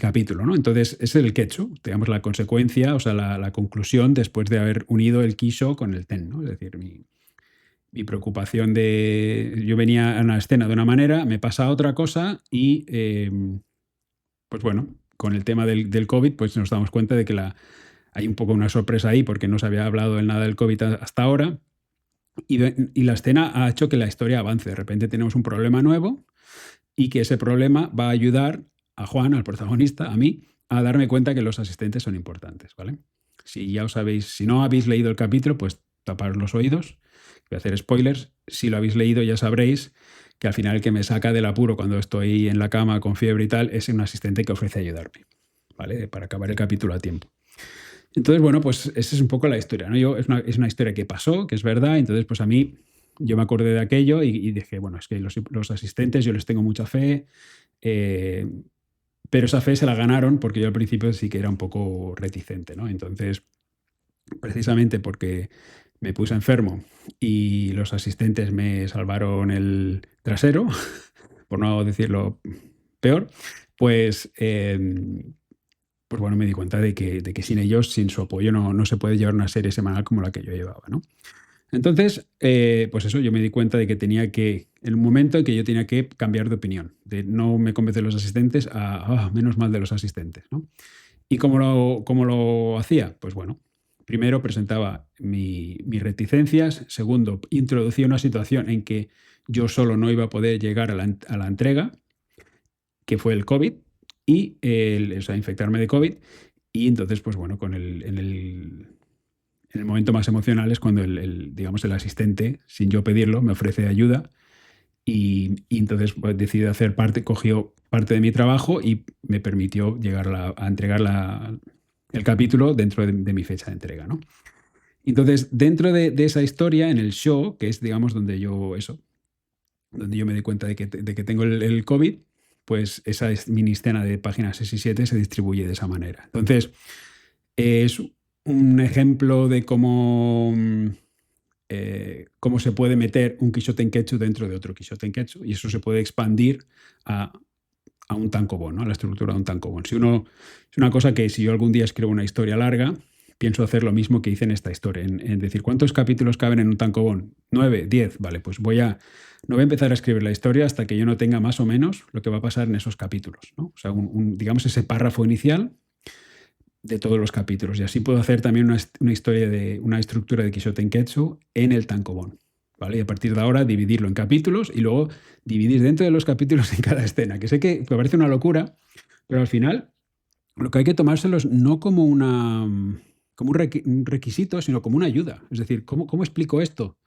capítulo, ¿no? Entonces, es el ketsu, digamos, la consecuencia, o sea, la conclusión después de haber unido el Kisho con el Ten, ¿no? Es decir, mi preocupación de... Yo venía a una escena de una manera, me pasa otra cosa y, pues bueno, con el tema del COVID, pues nos damos cuenta de que hay un poco una sorpresa ahí porque no se había hablado de nada del COVID hasta ahora y la escena ha hecho que la historia avance. De repente tenemos un problema nuevo y que ese problema va a ayudar a Juan, al protagonista, a mí, a darme cuenta que los asistentes son importantes, ¿vale? Si ya os sabéis, si no habéis leído el capítulo, pues taparos los oídos, voy a hacer spoilers. Si lo habéis leído ya sabréis que al final el que me saca del apuro cuando estoy en la cama con fiebre y tal es un asistente que ofrece ayudarme, ¿vale? Para acabar el capítulo a tiempo. Entonces, bueno, pues esa es un poco la historia, ¿no? Es una historia que pasó, que es verdad, entonces pues a mí yo me acordé de aquello y dije, bueno, es que los asistentes yo les tengo mucha fe, eh, pero esa fe se la ganaron porque yo al principio sí que era un poco reticente, ¿no? Entonces, precisamente porque me puse enfermo y los asistentes me salvaron el trasero, por no decirlo peor, pues, pues bueno, me di cuenta de que sin ellos, sin su apoyo, no se puede llevar una serie semanal como la que yo llevaba, ¿no? Entonces, pues eso, yo me di cuenta de que tenía que, en un momento en que yo tenía que cambiar de opinión, de no me convencen los asistentes a menos mal de los asistentes, ¿no? ¿Y cómo lo hacía? Pues bueno, primero presentaba mis reticencias, segundo, introducía una situación en que yo solo no iba a poder llegar a la entrega, que fue el COVID, y o sea, infectarme de COVID, y entonces, pues bueno, en el momento más emocional es cuando digamos, el asistente, sin yo pedirlo, me ofrece ayuda y entonces pues, decidí hacer cogió parte de mi trabajo y me permitió llegar a entregar el capítulo dentro de mi fecha de entrega, ¿no? Entonces, dentro de esa historia, en el show, que es, digamos, donde yo me di cuenta de que tengo el COVID, pues esa mini escena de páginas 6 y 7 se distribuye de esa manera. Entonces, es un ejemplo de cómo se puede meter un Quixote en Quechua dentro de otro Quixote en Quechua y eso se puede expandir a un tankobon, ¿no? A la estructura de un tankobon. Es una cosa que si yo algún día escribo una historia larga, pienso hacer lo mismo que hice en esta historia, en decir, ¿cuántos capítulos caben en un tankobon? 9, 10, vale, pues no voy a empezar a escribir la historia hasta que yo no tenga más o menos lo que va a pasar en esos capítulos, ¿no? O sea, digamos ese párrafo inicial de todos los capítulos. Y así puedo hacer también una historia de una estructura de Quixote en Quechua en el tankobon. ¿Vale? Y a partir de ahora dividirlo en capítulos y luego dividir dentro de los capítulos en cada escena. Que sé que parece una locura, pero al final lo que hay que tomárselos no como como un requisito, sino como una ayuda. Es decir, ¿cómo explico esto?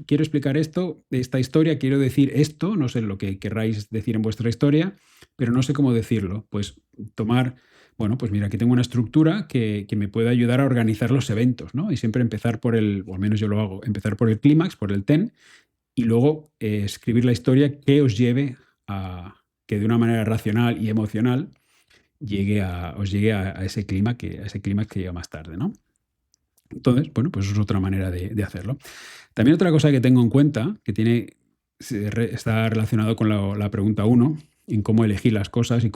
Quiero explicar esto, esta historia, quiero decir esto, no sé lo que querráis decir en vuestra historia, pero no sé cómo decirlo. Pues bueno, pues mira, aquí tengo una estructura que me puede ayudar a organizar los eventos, ¿no? Y siempre empezar o al menos yo lo hago, empezar por el clímax, por el ten, y luego escribir la historia que os lleve a que de una manera racional y emocional os llegue a ese clímax que llega más tarde, ¿no? Entonces, bueno, pues eso es otra manera de hacerlo. También otra cosa que tengo en cuenta, que está relacionado con la pregunta 1, en cómo elegir las cosas y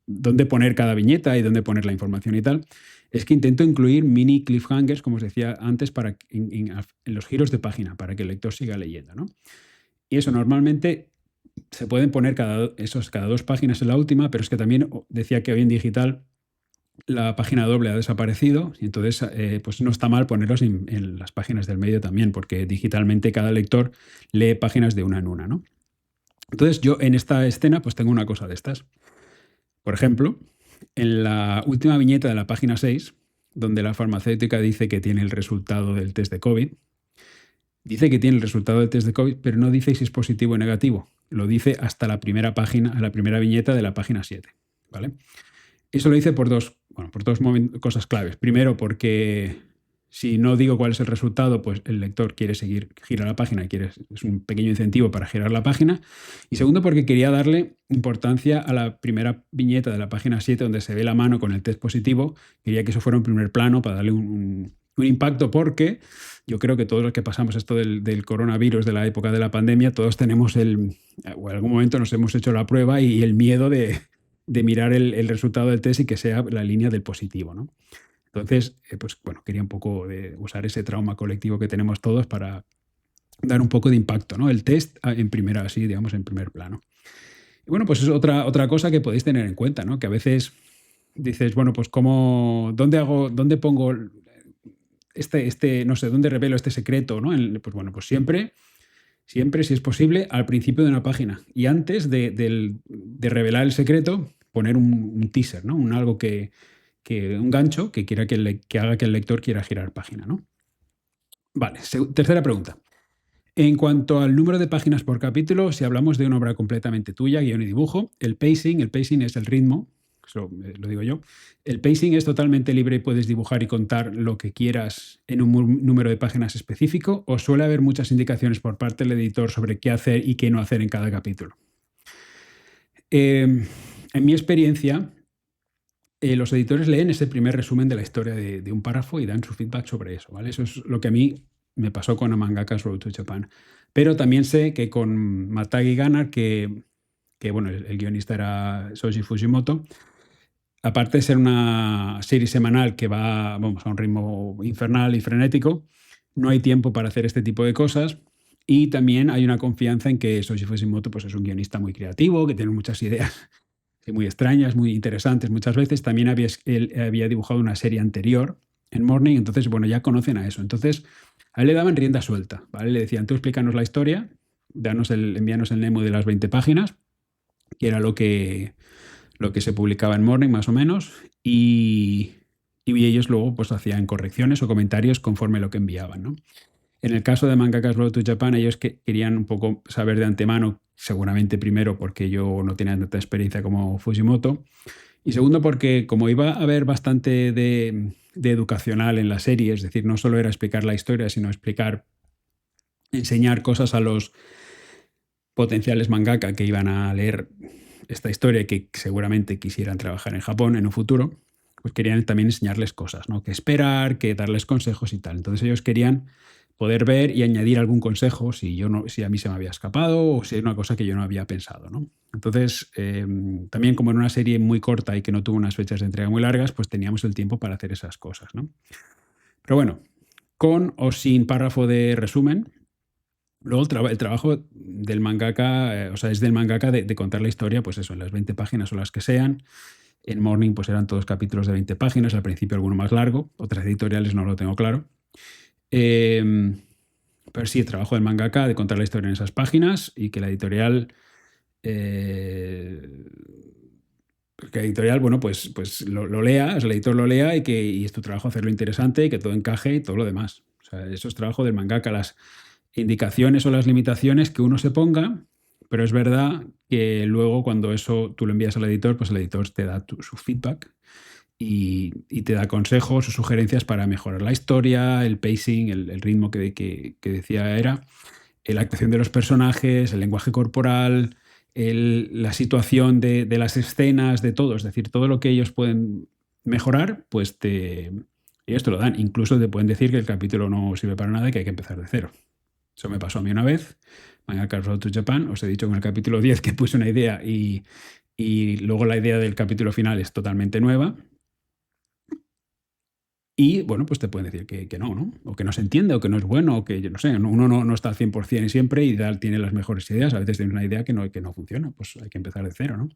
dónde poner cada viñeta y dónde poner la información y tal, es que intento incluir mini cliffhangers, como os decía antes, en los giros de página, para que el lector siga leyendo, ¿no? Y eso normalmente se pueden poner cada 2 páginas en la última, pero es que también decía que hoy en digital la página doble ha desaparecido y entonces pues no está mal ponerlos en las páginas del medio también, porque digitalmente cada lector lee páginas de una en una, ¿no? Entonces yo en esta escena pues tengo una cosa de estas. Por ejemplo, en la última viñeta de la página 6, donde la farmacéutica dice que tiene el resultado del test de COVID, dice que tiene el resultado del test de COVID, pero no dice si es positivo o negativo. Lo dice hasta la primera viñeta de la página 7, ¿vale? Eso lo hice por dos cosas claves. Primero, porque si no digo cuál es el resultado, pues el lector quiere gira la página, es un pequeño incentivo para girar la página. Y segundo, porque quería darle importancia a la primera viñeta de la página 7, donde se ve la mano con el test positivo. Quería que eso fuera un primer plano para darle un impacto, porque yo creo que todos los que pasamos esto del coronavirus, de la época de la pandemia, todos tenemos o en algún momento nos hemos hecho la prueba y el miedo de mirar el resultado del test y que sea la línea del positivo, ¿no? Entonces, pues bueno, quería un poco usar ese trauma colectivo que tenemos todos para dar un poco de impacto, ¿no? El test en primera, así, digamos, en primer plano. Y bueno, pues es otra cosa que podéis tener en cuenta, ¿no? Que a veces dices, bueno, pues dónde pongo no sé, dónde revelo este secreto, ¿no? Pues bueno, pues siempre, si es posible, al principio de una página. Y antes de revelar el secreto, poner un teaser, ¿no? Algo un gancho que quiera que haga que el lector quiera girar página, ¿no? Vale, tercera pregunta. En cuanto al número de páginas por capítulo, si hablamos de una obra completamente tuya, guión y dibujo, el pacing es el ritmo, eso lo digo yo. El pacing es totalmente libre y puedes dibujar y contar lo que quieras en un número de páginas específico, o suele haber muchas indicaciones por parte del editor sobre qué hacer y qué no hacer en cada capítulo. En mi experiencia, los editores leen ese primer resumen de la historia de un párrafo y dan su feedback sobre eso, ¿vale? Eso es lo que a mí me pasó con A Mangaka's Road to Japan. Pero también sé que con Matagi Gunnar, que bueno, el guionista era Shoji Fujimoto, aparte de ser una serie semanal que va, vamos, a un ritmo infernal y frenético, no hay tiempo para hacer este tipo de cosas. Y también hay una confianza en que Shoji Fujimoto pues, es un guionista muy creativo, que tiene muchas ideas muy extrañas, muy interesantes muchas veces. También él había dibujado una serie anterior en Morning, entonces, bueno, ya conocen a eso. Entonces, a él le daban rienda suelta, ¿vale? Le decían, tú explícanos la historia, envíanos el memo de las 20 páginas, que era lo que se publicaba en Morning, más o menos, y ellos luego pues hacían correcciones o comentarios conforme lo que enviaban, ¿no? En el caso de Mangaka's Road to Japan, ellos querían un poco saber de antemano, seguramente primero porque yo no tenía tanta experiencia como Fujimoto, y segundo porque como iba a haber bastante de educacional en la serie, es decir, no solo era explicar la historia, sino enseñar cosas a los potenciales mangaka que iban a leer esta historia y que seguramente quisieran trabajar en Japón en un futuro, pues querían también enseñarles cosas, ¿no? Que esperar, que darles consejos y tal. Entonces ellos querían poder ver y añadir algún consejo si a mí se me había escapado o si es una cosa que yo no había pensado, ¿no? Entonces, también como en una serie muy corta y que no tuvo unas fechas de entrega muy largas, pues teníamos el tiempo para hacer esas cosas, ¿no? Pero bueno, con o sin párrafo de resumen. Luego el trabajo del mangaka, o sea, es del mangaka de contar la historia, pues eso, en las 20 páginas o las que sean. En Morning pues eran todos capítulos de 20 páginas, al principio alguno más largo, otras editoriales no lo tengo claro. Pero sí, el trabajo del mangaka de contar la historia en esas páginas y que la editorial, bueno, pues lo lea, el editor lo lea y es tu trabajo hacerlo interesante y que todo encaje y todo lo demás. O sea, eso es trabajo del mangaka, las indicaciones o las limitaciones que uno se ponga, pero es verdad que luego cuando eso tú lo envías al editor, pues el editor te da su feedback y te da consejos o sugerencias para mejorar la historia, el pacing, el ritmo que decía la actuación de los personajes, el lenguaje corporal, la situación de las escenas, de todo. Es decir, todo lo que ellos pueden mejorar, pues ellos te lo dan. Incluso te pueden decir que el capítulo no sirve para nada y que hay que empezar de cero. Eso me pasó a mí una vez, Mangaka's Road to Japan. Os he dicho en el capítulo 10 que puse una idea y luego la idea del capítulo final es totalmente nueva. Y bueno, pues te pueden decir que no, ¿no? O que no se entiende, o que no es bueno, o que yo no sé, uno no está al 100% siempre y tiene las mejores ideas. A veces tiene una idea que no funciona, pues hay que empezar de cero, ¿no?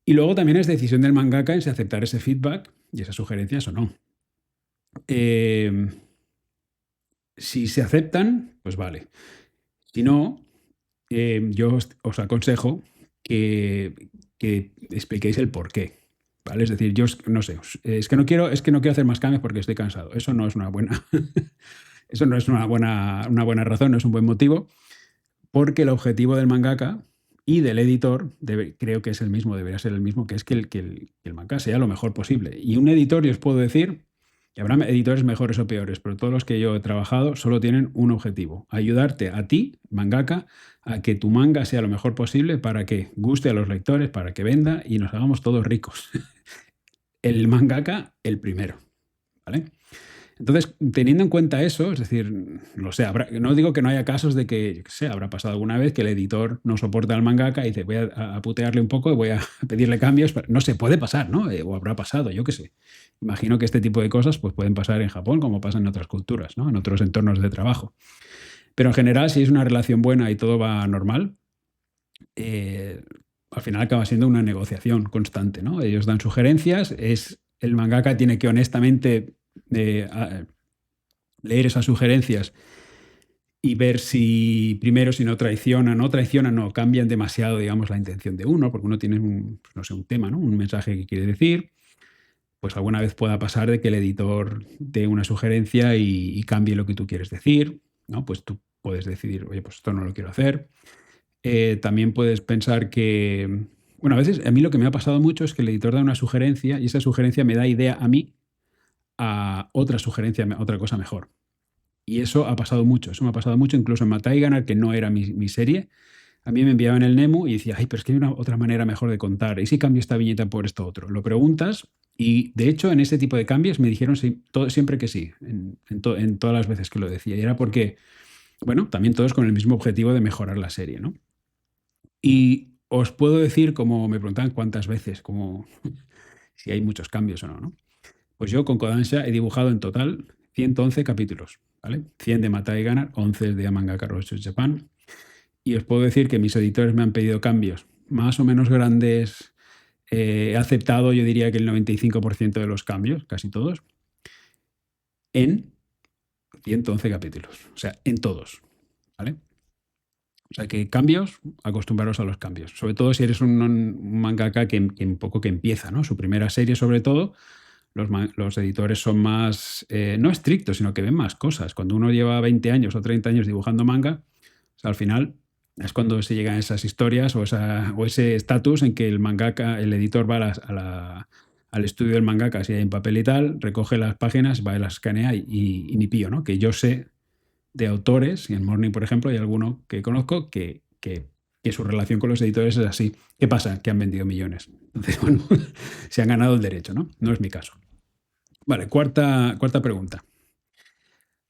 Y luego también es decisión del mangaka en si aceptar ese feedback y esas sugerencias o no. Si se aceptan, pues vale. Si no, yo os aconsejo que expliquéis el porqué, ¿vale? Es decir, yo no sé, es que no quiero hacer más cambios porque estoy cansado. Eso no es una buena, eso no es una buena razón, no es un buen motivo, porque el objetivo del mangaka y del editor creo que es el mismo, debería ser el mismo, que es que el mangaka sea lo mejor posible. Y un editor, yo os puedo decir, y habrá editores mejores o peores, pero todos los que yo he trabajado solo tienen un objetivo: ayudarte a ti, mangaka, a que tu manga sea lo mejor posible para que guste a los lectores, para que venda y nos hagamos todos ricos. El mangaka, el primero, ¿vale? Entonces, teniendo en cuenta eso, es decir, lo sé, no digo que no haya casos de que, yo qué sé, habrá pasado alguna vez que el editor no soporta al mangaka y dice, voy a putearle un poco y voy a pedirle cambios. No se puede pasar, ¿no? O habrá pasado, yo qué sé. Imagino que este tipo de cosas pues, pueden pasar en Japón como pasan en otras culturas, ¿no? En otros entornos de trabajo. Pero en general, si es una relación buena y todo va normal, al final acaba siendo una negociación constante, ¿no? Ellos dan sugerencias, el mangaka tiene que honestamente leer esas sugerencias y ver si primero si no traicionan o cambian demasiado, digamos, la intención de uno, porque uno tiene no sé, un tema, ¿no? Un mensaje que quiere decir. Pues alguna vez pueda pasar de que el editor dé una sugerencia y cambie lo que tú quieres decir, ¿no? Pues tú puedes decidir, oye, pues esto no lo quiero hacer. También puedes pensar que, bueno, a veces a mí lo que me ha pasado mucho es que el editor da una sugerencia y esa sugerencia me da idea a mí a otra sugerencia, otra cosa mejor. Y eso ha pasado mucho, eso me ha pasado mucho incluso en Matar y Ganar, que no era mi serie. A mí me enviaban el Nemu y decía, ay, pero es que hay una otra manera mejor de contar. ¿Y si cambio esta viñeta por esto otro? Lo preguntas y, de hecho, en ese tipo de cambios me dijeron siempre que sí, en todas las veces que lo decía. Y era porque, bueno, también todos con el mismo objetivo de mejorar la serie, ¿no? Y os puedo decir, como me preguntaban cuántas veces, como si hay muchos cambios o no, ¿no? Pues yo con Kodansha he dibujado en total 111 capítulos, ¿vale? 100 de Matar y Ganar, 11 de Mangaka Roadshow Japan. Y os puedo decir que mis editores me han pedido cambios más o menos grandes. He aceptado, yo diría que el 95% de los cambios, casi todos, en 111 capítulos. O sea, en todos, ¿vale? O sea, que cambios, acostumbraros a los cambios. Sobre todo si eres un mangaka que un poco que empieza, ¿no? Su primera serie, sobre todo, los editores son más, no estrictos, sino que ven más cosas. Cuando uno lleva 20 años o 30 años dibujando manga, o sea, al final es cuando se llegan a esas historias o ese estatus en que el mangaka, el editor va al estudio del mangaka, si hay en papel y tal, recoge las páginas, va y las escanea y ni pío, ¿no? Que yo sé de autores, y en Morning, por ejemplo, hay alguno que conozco que su relación con los editores es así. ¿Qué pasa? Que han vendido millones. Entonces, bueno, se han ganado el derecho, ¿no? No es mi caso. Vale, cuarta pregunta.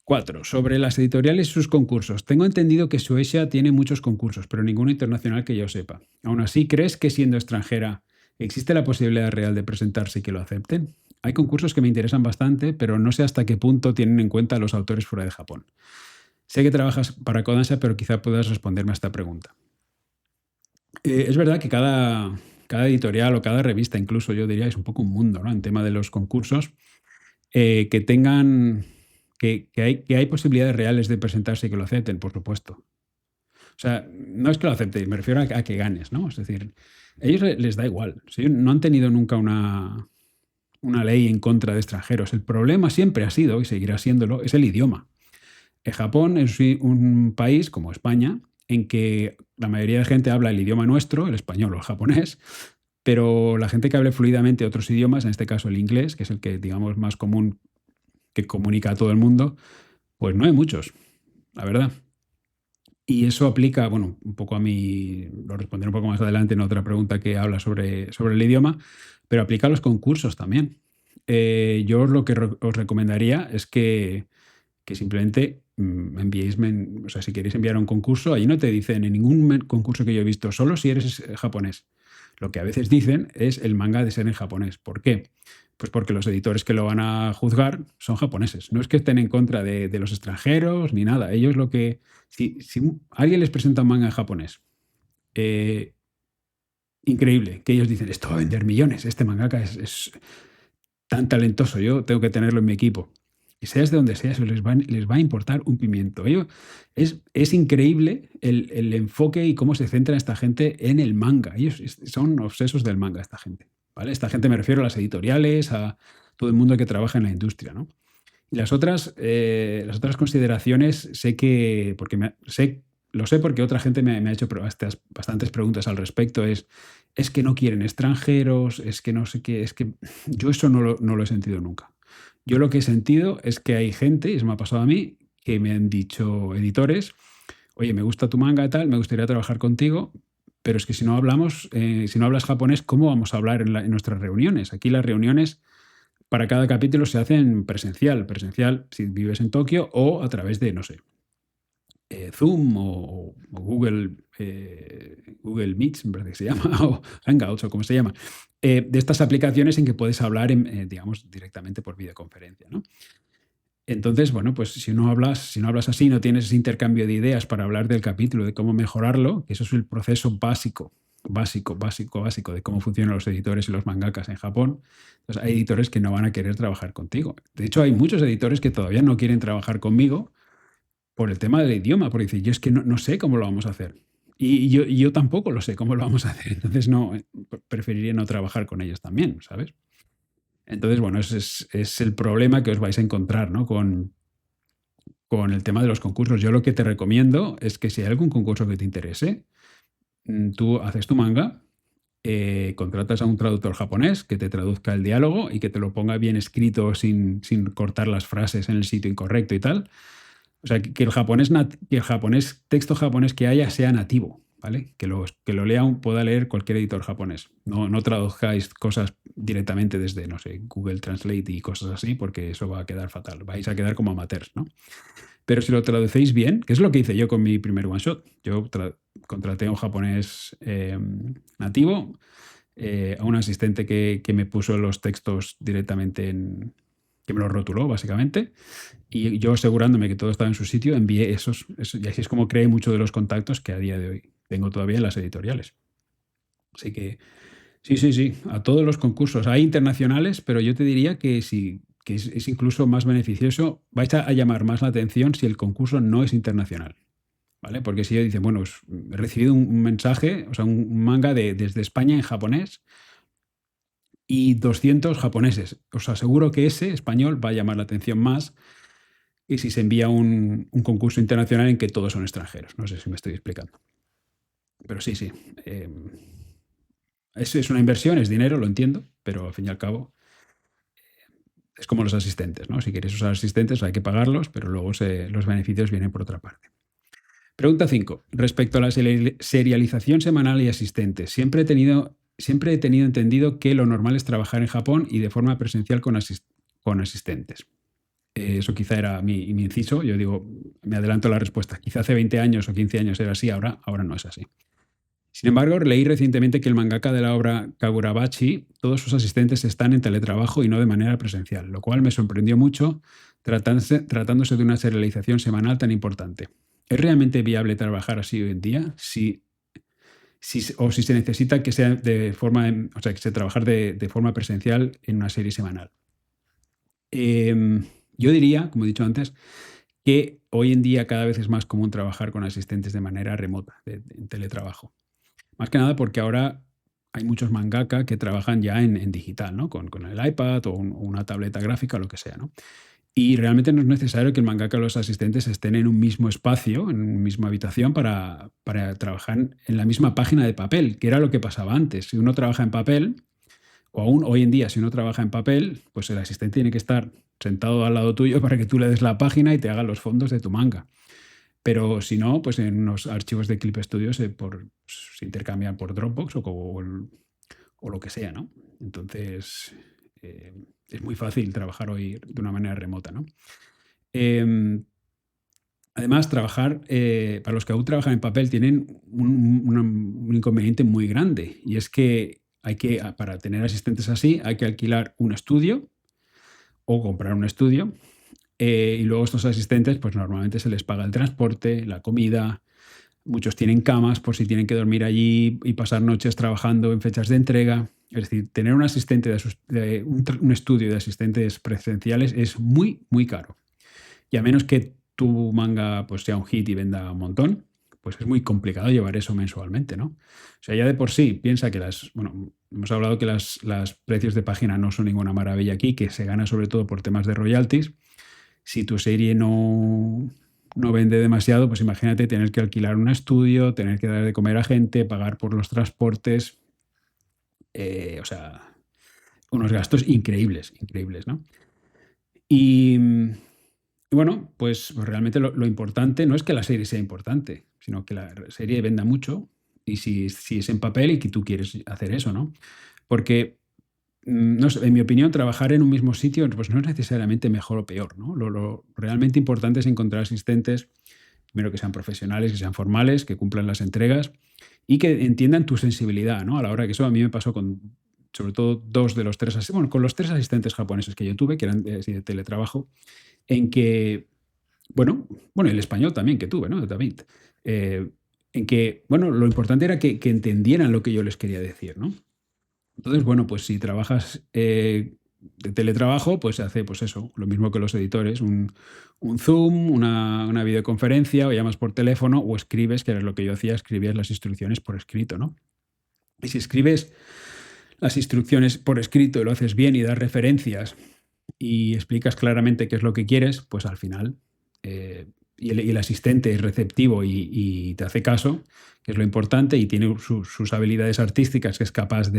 4. Sobre las editoriales y sus concursos. Tengo entendido que Shueisha tiene muchos concursos, pero ninguno internacional que yo sepa. Aún así, ¿crees que siendo extranjera existe la posibilidad real de presentarse y que lo acepten? Hay concursos que me interesan bastante, pero no sé hasta qué punto tienen en cuenta a los autores fuera de Japón. Sé que trabajas para Kodansha, pero quizá puedas responderme a esta pregunta. Es verdad que cada editorial o cada revista, incluso yo diría, es un poco un mundo, ¿no? En tema de los concursos, que tengan que hay posibilidades reales de presentarse y que lo acepten, por supuesto. O sea, no es que lo acepten, me refiero a que ganes, ¿no? Es decir, a ellos les da igual. Si no han tenido nunca una ley en contra de extranjeros. El problema siempre ha sido, y seguirá siéndolo, es el idioma. Japón es un país como España, en que la mayoría de gente habla el idioma nuestro, el español o el japonés, pero la gente que hable fluidamente otros idiomas, en este caso el inglés, que es el que digamos más común que comunica a todo el mundo, pues no hay muchos, la verdad. Y eso aplica, bueno, un poco a mí, lo responderé un poco más adelante en otra pregunta que habla sobre el idioma, pero aplica a los concursos también. Yo lo que os recomendaría es que simplemente enviéis, o sea, si queréis enviar a un concurso, ahí no te dicen en ningún concurso que yo he visto, solo si eres japonés. Lo que a veces dicen es el manga de ser en japonés. ¿Por qué? Pues porque los editores que lo van a juzgar son japoneses. No es que estén en contra de los extranjeros ni nada. Ellos lo que... Si alguien les presenta un manga en japonés, increíble, que ellos dicen, esto va a vender millones, este mangaka es tan talentoso, yo tengo que tenerlo en mi equipo. Y seas de donde seas, les va a importar un pimiento. Es increíble el enfoque y cómo se centra esta gente en el manga. Ellos son obsesos del manga, esta gente. ¿Vale? Esta gente me refiero a las editoriales, a todo el mundo que trabaja en la industria, ¿no? Y las otras consideraciones sé que, lo sé porque otra gente me ha hecho bastantes preguntas al respecto, es que no quieren extranjeros, es que no sé qué, es que yo eso no lo he sentido nunca. Yo lo que he sentido es que hay gente, y eso me ha pasado a mí, que me han dicho editores, oye, me gusta tu manga y tal, me gustaría trabajar contigo, pero es que si no hablas japonés, ¿cómo vamos a hablar en nuestras reuniones? Aquí las reuniones para cada capítulo se hacen presencial si vives en Tokio o a través de, no sé, Zoom o Google Meets, me parece que se llama, o Hangouts o como se llama, de estas aplicaciones en que puedes hablar, digamos, directamente por videoconferencia, ¿no? Entonces, bueno, pues si no hablas así, no tienes ese intercambio de ideas para hablar del capítulo, de cómo mejorarlo, que eso es el proceso básico de cómo funcionan los editores y los mangakas en Japón. Entonces, hay editores que no van a querer trabajar contigo. De hecho, hay muchos editores que todavía no quieren trabajar conmigo por el tema del idioma, porque dicen, yo es que no sé cómo lo vamos a hacer. Y yo tampoco lo sé cómo lo vamos a hacer. Entonces, no, preferiría no trabajar con ellos también, ¿sabes? Entonces, bueno, ese es el problema que os vais a encontrar, ¿no? Con el tema de los concursos. Yo lo que te recomiendo es que si hay algún concurso que te interese, tú haces tu manga, contratas a un traductor japonés que te traduzca el diálogo y que te lo ponga bien escrito sin cortar las frases en el sitio incorrecto y tal. O sea, que el texto japonés que haya sea nativo, ¿vale? Que lo pueda leer cualquier editor japonés. No traduzcáis cosas directamente desde, no sé, Google Translate y cosas así, porque eso va a quedar fatal. Vais a quedar como amateurs, ¿no? Pero si lo traducéis bien, que es lo que hice yo con mi primer one shot, yo contraté a un japonés nativo, a un asistente que me puso los textos directamente que me los rotuló, básicamente, y yo asegurándome que todo estaba en su sitio, envié esos y así es como creé muchos de los contactos que a día de hoy tengo todavía en las editoriales. Así que sí, sí, sí, a todos los concursos. Hay internacionales, pero yo te diría que sí, que es incluso más beneficioso. Vais a llamar más la atención si el concurso no es internacional, ¿vale? Porque si dicen, bueno, he recibido un mensaje, o sea, un manga desde España en japonés y 200 japoneses. Os aseguro que ese español va a llamar la atención más que si se envía un concurso internacional en que todos son extranjeros. No sé si me estoy explicando. Pero sí, sí. Es una inversión, es dinero, lo entiendo, pero al fin y al cabo es como los asistentes, ¿no? Si quieres usar asistentes hay que pagarlos, pero luego los beneficios vienen por otra parte. Pregunta 5. Respecto a la serialización semanal y asistentes, siempre he tenido entendido que lo normal es trabajar en Japón y de forma presencial con asistentes. Eso quizá era mi inciso. Yo digo, me adelanto a la respuesta. Quizá hace 20 años o 15 años era así, ahora no es así. Sin embargo, leí recientemente que el mangaka de la obra Kagurabachi, todos sus asistentes están en teletrabajo y no de manera presencial, lo cual me sorprendió mucho tratándose de una serialización semanal tan importante. ¿Es realmente viable trabajar así hoy en día? O si se necesita que sea que se trabajar de forma presencial en una serie semanal. Yo diría, como he dicho antes, que hoy en día cada vez es más común trabajar con asistentes de manera remota, en teletrabajo. Más que nada porque ahora hay muchos mangaka que trabajan ya en digital, ¿no? Con el iPad o una tableta gráfica o lo que sea, ¿no? Y realmente no es necesario que el mangaka o los asistentes estén en un mismo espacio, en una misma habitación para trabajar en la misma página de papel, que era lo que pasaba antes. Si uno trabaja en papel, o aún hoy en día si uno trabaja en papel, pues el asistente tiene que estar sentado al lado tuyo para que tú le des la página y te haga los fondos de tu manga. Pero si no, pues en unos archivos de Clip Studio se intercambian por Dropbox o lo que sea, ¿no? Entonces, es muy fácil trabajar hoy de una manera remota, ¿no? Además, para los que aún trabajan en papel, tienen un inconveniente muy grande, y es que para tener asistentes así, hay que alquilar un estudio o comprar un estudio. Y luego estos asistentes, pues normalmente se les paga el transporte, la comida, muchos tienen camas por si tienen que dormir allí y pasar noches trabajando en fechas de entrega. Es decir, tener un asistente un estudio de asistentes presenciales es muy, muy caro. Y a menos que tu manga pues, sea un hit y venda un montón, pues es muy complicado llevar eso mensualmente, ¿no? O sea, ya de por sí, piensa que hemos hablado que los precios de página no son ninguna maravilla aquí, que se gana sobre todo por temas de royalties. Si tu serie no vende demasiado, pues imagínate tener que alquilar un estudio, tener que dar de comer a gente, pagar por los transportes. O sea, unos gastos increíbles, increíbles, ¿no? Y bueno, pues realmente lo importante no es que la serie sea importante, sino que la serie venda mucho y si es en papel y que tú quieres hacer eso, ¿no? Porque no sé, en mi opinión, trabajar en un mismo sitio pues no es necesariamente mejor o peor, ¿no? Lo realmente importante es encontrar asistentes, primero que sean profesionales, que sean formales, que cumplan las entregas y que entiendan tu sensibilidad, ¿no? A la hora que eso a mí me pasó con sobre todo dos de los tres, bueno, con los tres asistentes japoneses que yo tuve, que eran así de teletrabajo, en que, bueno, el español también que tuve, ¿no? David, eh, en que, bueno, lo importante era que entendieran lo que yo les quería decir, ¿no? Entonces, bueno, pues si trabajas de teletrabajo, pues se hace pues eso, lo mismo que los editores, un Zoom, una videoconferencia, o llamas por teléfono, o escribes, que era lo que yo hacía, escribías las instrucciones por escrito, ¿no? Y si escribes las instrucciones por escrito y lo haces bien y das referencias y explicas claramente qué es lo que quieres, pues al final, y el asistente es receptivo y te hace caso, que es lo importante, y tiene sus habilidades artísticas, que es capaz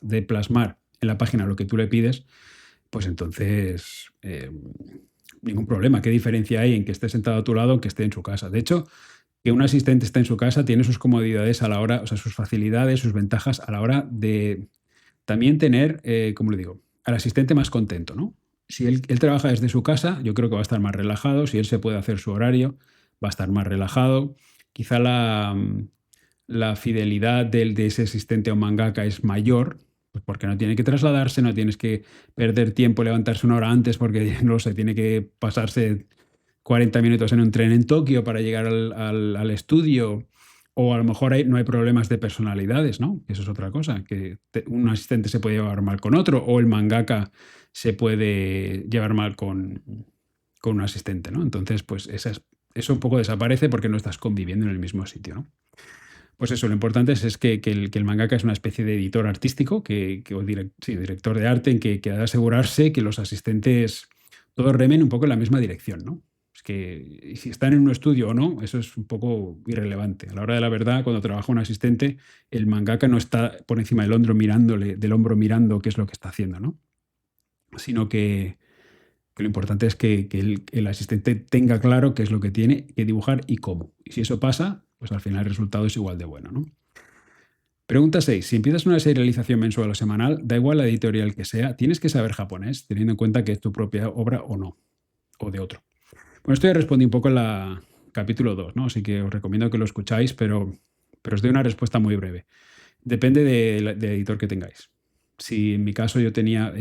de plasmar en la página lo que tú le pides, pues entonces ningún problema. ¿Qué diferencia hay en que esté sentado a tu lado o que esté en su casa? De hecho, que un asistente esté en su casa tiene sus comodidades a la hora, o sea, sus facilidades, sus ventajas a la hora de también tener, ¿cómo le digo?, al asistente más contento, ¿no? Si él trabaja desde su casa, yo creo que va a estar más relajado. Si él se puede hacer su horario, va a estar más relajado. Quizá la fidelidad de ese asistente a un mangaka es mayor, pues porque no tiene que trasladarse, no tienes que perder tiempo, levantarse una hora antes porque, no lo sé, tiene que pasarse 40 minutos en un tren en Tokio para llegar al estudio, o a lo mejor no hay problemas de personalidades, ¿no? Eso es otra cosa, que un asistente se puede llevar mal con otro, o el mangaka se puede llevar mal con un asistente, ¿no? Entonces, pues eso un poco desaparece porque no estás conviviendo en el mismo sitio, ¿no? Pues eso, lo importante es que el mangaka es una especie de editor artístico, sí, director de arte, en que ha de asegurarse que los asistentes todos remen un poco en la misma dirección, ¿no? Es que si están en un estudio o no, eso es un poco irrelevante. A la hora de la verdad, cuando trabaja un asistente, el mangaka no está por encima del hombro mirando qué es lo que está haciendo, ¿no? Sino que lo importante es que el asistente tenga claro qué es lo que tiene que dibujar y cómo. Y si eso pasa, pues al final el resultado es igual de bueno, ¿no? Pregunta 6. Si empiezas una serialización mensual o semanal, da igual la editorial que sea, tienes que saber japonés, teniendo en cuenta que es tu propia obra o no, o de otro. Bueno, esto ya respondí un poco en la capítulo 2, ¿no? Así que os recomiendo que lo escucháis, pero os doy una respuesta muy breve. Depende del editor que tengáis. Si en mi caso yo tenía,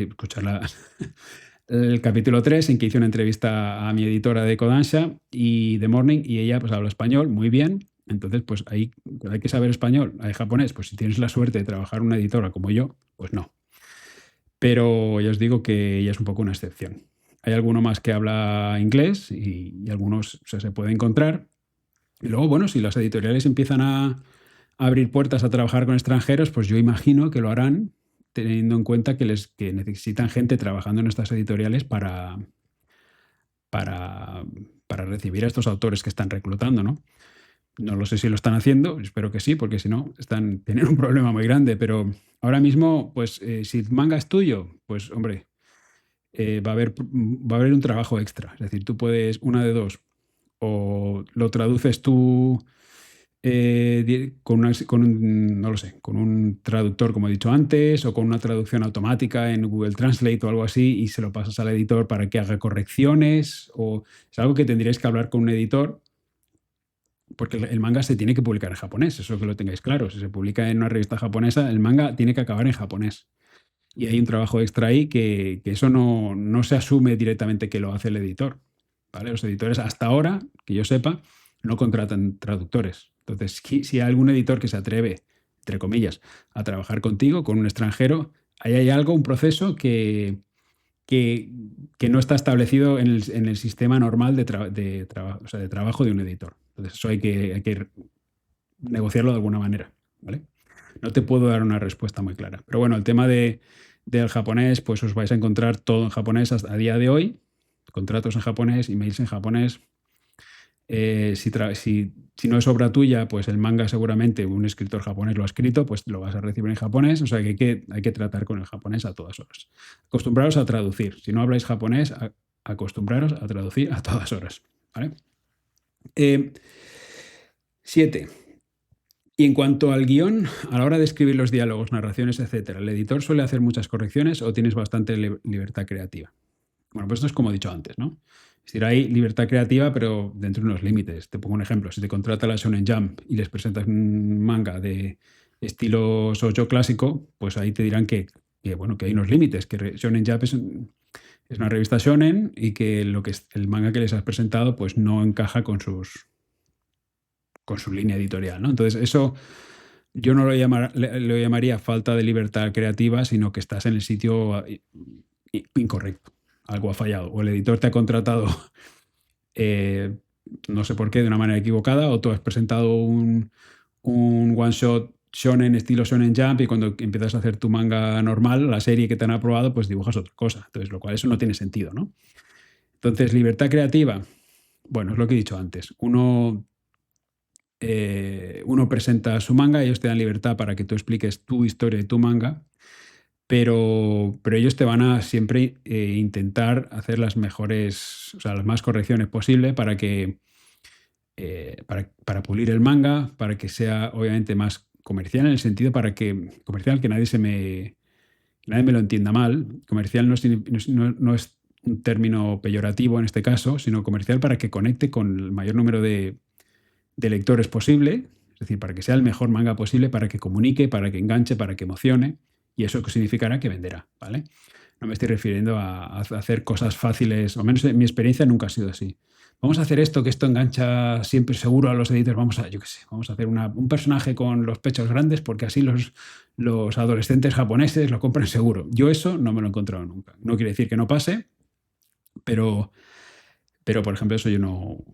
el capítulo 3, en que hice una entrevista a mi editora de Kodansha y de Morning, y ella pues habla español muy bien. Entonces, pues ahí hay que saber español, hay japonés. Pues si tienes la suerte de trabajar en una editora como yo, pues no. Pero ya os digo que ella es un poco una excepción. Hay alguno más que habla inglés y algunos se puede encontrar. Y luego, bueno, si las editoriales empiezan a abrir puertas a trabajar con extranjeros, pues yo imagino que lo harán teniendo en cuenta que necesitan gente trabajando en estas editoriales para recibir a estos autores que están reclutando, ¿no? No lo sé si lo están haciendo, espero que sí, porque si no, tienen un problema muy grande. Pero ahora mismo, pues si el manga es tuyo, pues hombre, va a haber un trabajo extra. Es decir, tú puedes, una de dos, o lo traduces tú no lo sé, con un traductor, como he dicho antes, o con una traducción automática en Google Translate o algo así, y se lo pasas al editor para que haga correcciones, o es algo que tendríais que hablar con un editor, porque el manga se tiene que publicar en japonés, eso que lo tengáis claro. Si se publica en una revista japonesa, el manga tiene que acabar en japonés. Y hay un trabajo extra ahí que eso no se asume directamente que lo hace el editor, ¿vale? Los editores, hasta ahora, que yo sepa, no contratan traductores. Entonces, si hay algún editor que se atreve, entre comillas, a trabajar contigo, con un extranjero, ahí hay algo, un proceso que no está establecido en el sistema normal o sea, de trabajo de un editor. Entonces, eso hay que negociarlo de alguna manera, ¿vale? No te puedo dar una respuesta muy clara. Pero bueno, el tema del japonés, pues os vais a encontrar todo en japonés a día de hoy. Contratos en japonés, emails en japonés. Si no es obra tuya, pues el manga seguramente un escritor japonés lo ha escrito, pues lo vas a recibir en japonés. O sea que hay que tratar con el japonés a todas horas. Acostumbraros a traducir. Si no habláis japonés, acostumbraros a traducir a todas horas, ¿vale? 7. Y en cuanto al guión, a la hora de escribir los diálogos, narraciones, etcétera, ¿el editor suele hacer muchas correcciones o tienes bastante libertad creativa? Bueno, pues esto es como he dicho antes, ¿no? Es decir, hay libertad creativa, pero dentro de unos límites. Te pongo un ejemplo. Si te contrata la Shonen Jump y les presentas un manga de estilo shoujo clásico, pues ahí te dirán bueno, que hay unos límites, que Shonen Jump es una revista shonen y que el manga que les has presentado pues no encaja con su línea editorial, ¿no? Entonces eso yo no lo llamaría falta de libertad creativa, sino que estás en el sitio incorrecto. Algo ha fallado. O el editor te ha contratado, no sé por qué, de una manera equivocada, o tú has presentado un one shot shonen, estilo Shonen Jump, y cuando empiezas a hacer tu manga normal, la serie que te han aprobado, pues dibujas otra cosa. Entonces, lo cual eso no tiene sentido, ¿no? Entonces, libertad creativa, bueno, es lo que he dicho antes. Uno presenta su manga, ellos te dan libertad para que tú expliques tu historia y tu manga, pero ellos te van a siempre intentar hacer las mejores, o sea, las más correcciones posible para que para pulir el manga, para que sea obviamente más comercial, en el sentido comercial, que nadie me lo entienda mal. Comercial no es un término peyorativo en este caso, sino comercial para que conecte con el mayor número de lectores posible, es decir, para que sea el mejor manga posible, para que comunique, para que enganche, para que emocione, y eso significará que venderá, ¿vale? No me estoy refiriendo a hacer cosas fáciles, o menos en mi experiencia nunca ha sido así. Vamos a hacer esto, que esto engancha siempre seguro a los editores. Vamos a hacer un personaje con los pechos grandes porque así los adolescentes japoneses lo compran seguro. Yo eso no me lo he encontrado nunca. No quiere decir que no pase, pero por ejemplo, eso yo no.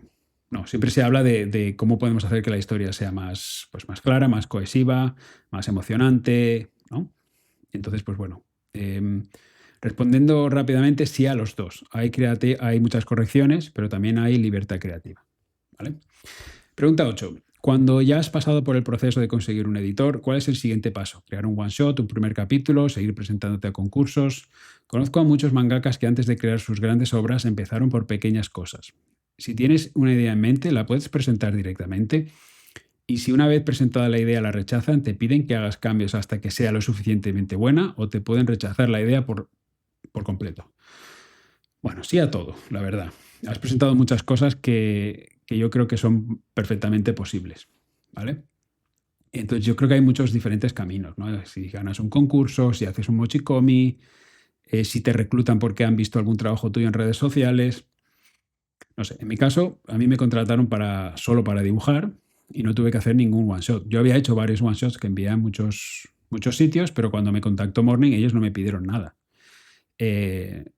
No, siempre se habla de cómo podemos hacer que la historia sea más clara, más cohesiva, más emocionante, ¿no? Entonces, pues bueno. Respondiendo rápidamente, sí a los dos. Hay muchas correcciones, pero también hay libertad creativa, ¿vale? Pregunta 8. Cuando ya has pasado por el proceso de conseguir un editor, ¿cuál es el siguiente paso? ¿Crear un one shot, un primer capítulo, seguir presentándote a concursos? Conozco a muchos mangakas que antes de crear sus grandes obras empezaron por pequeñas cosas. Si tienes una idea en mente, la puedes presentar directamente. Y si una vez presentada la idea la rechazan, te piden que hagas cambios hasta que sea lo suficientemente buena, o te pueden rechazar la idea por completo. Bueno, sí a todo, la verdad. Has presentado muchas cosas que yo creo que son perfectamente posibles, ¿vale? Entonces yo creo que hay muchos diferentes caminos, ¿no? Si ganas un concurso, si haces un mochikomi, si te reclutan porque han visto algún trabajo tuyo en redes sociales. No sé, en mi caso, a mí me contrataron solo para dibujar y no tuve que hacer ningún one shot. Yo había hecho varios one shots que envié a muchos sitios, pero cuando me contactó Morning ellos no me pidieron nada.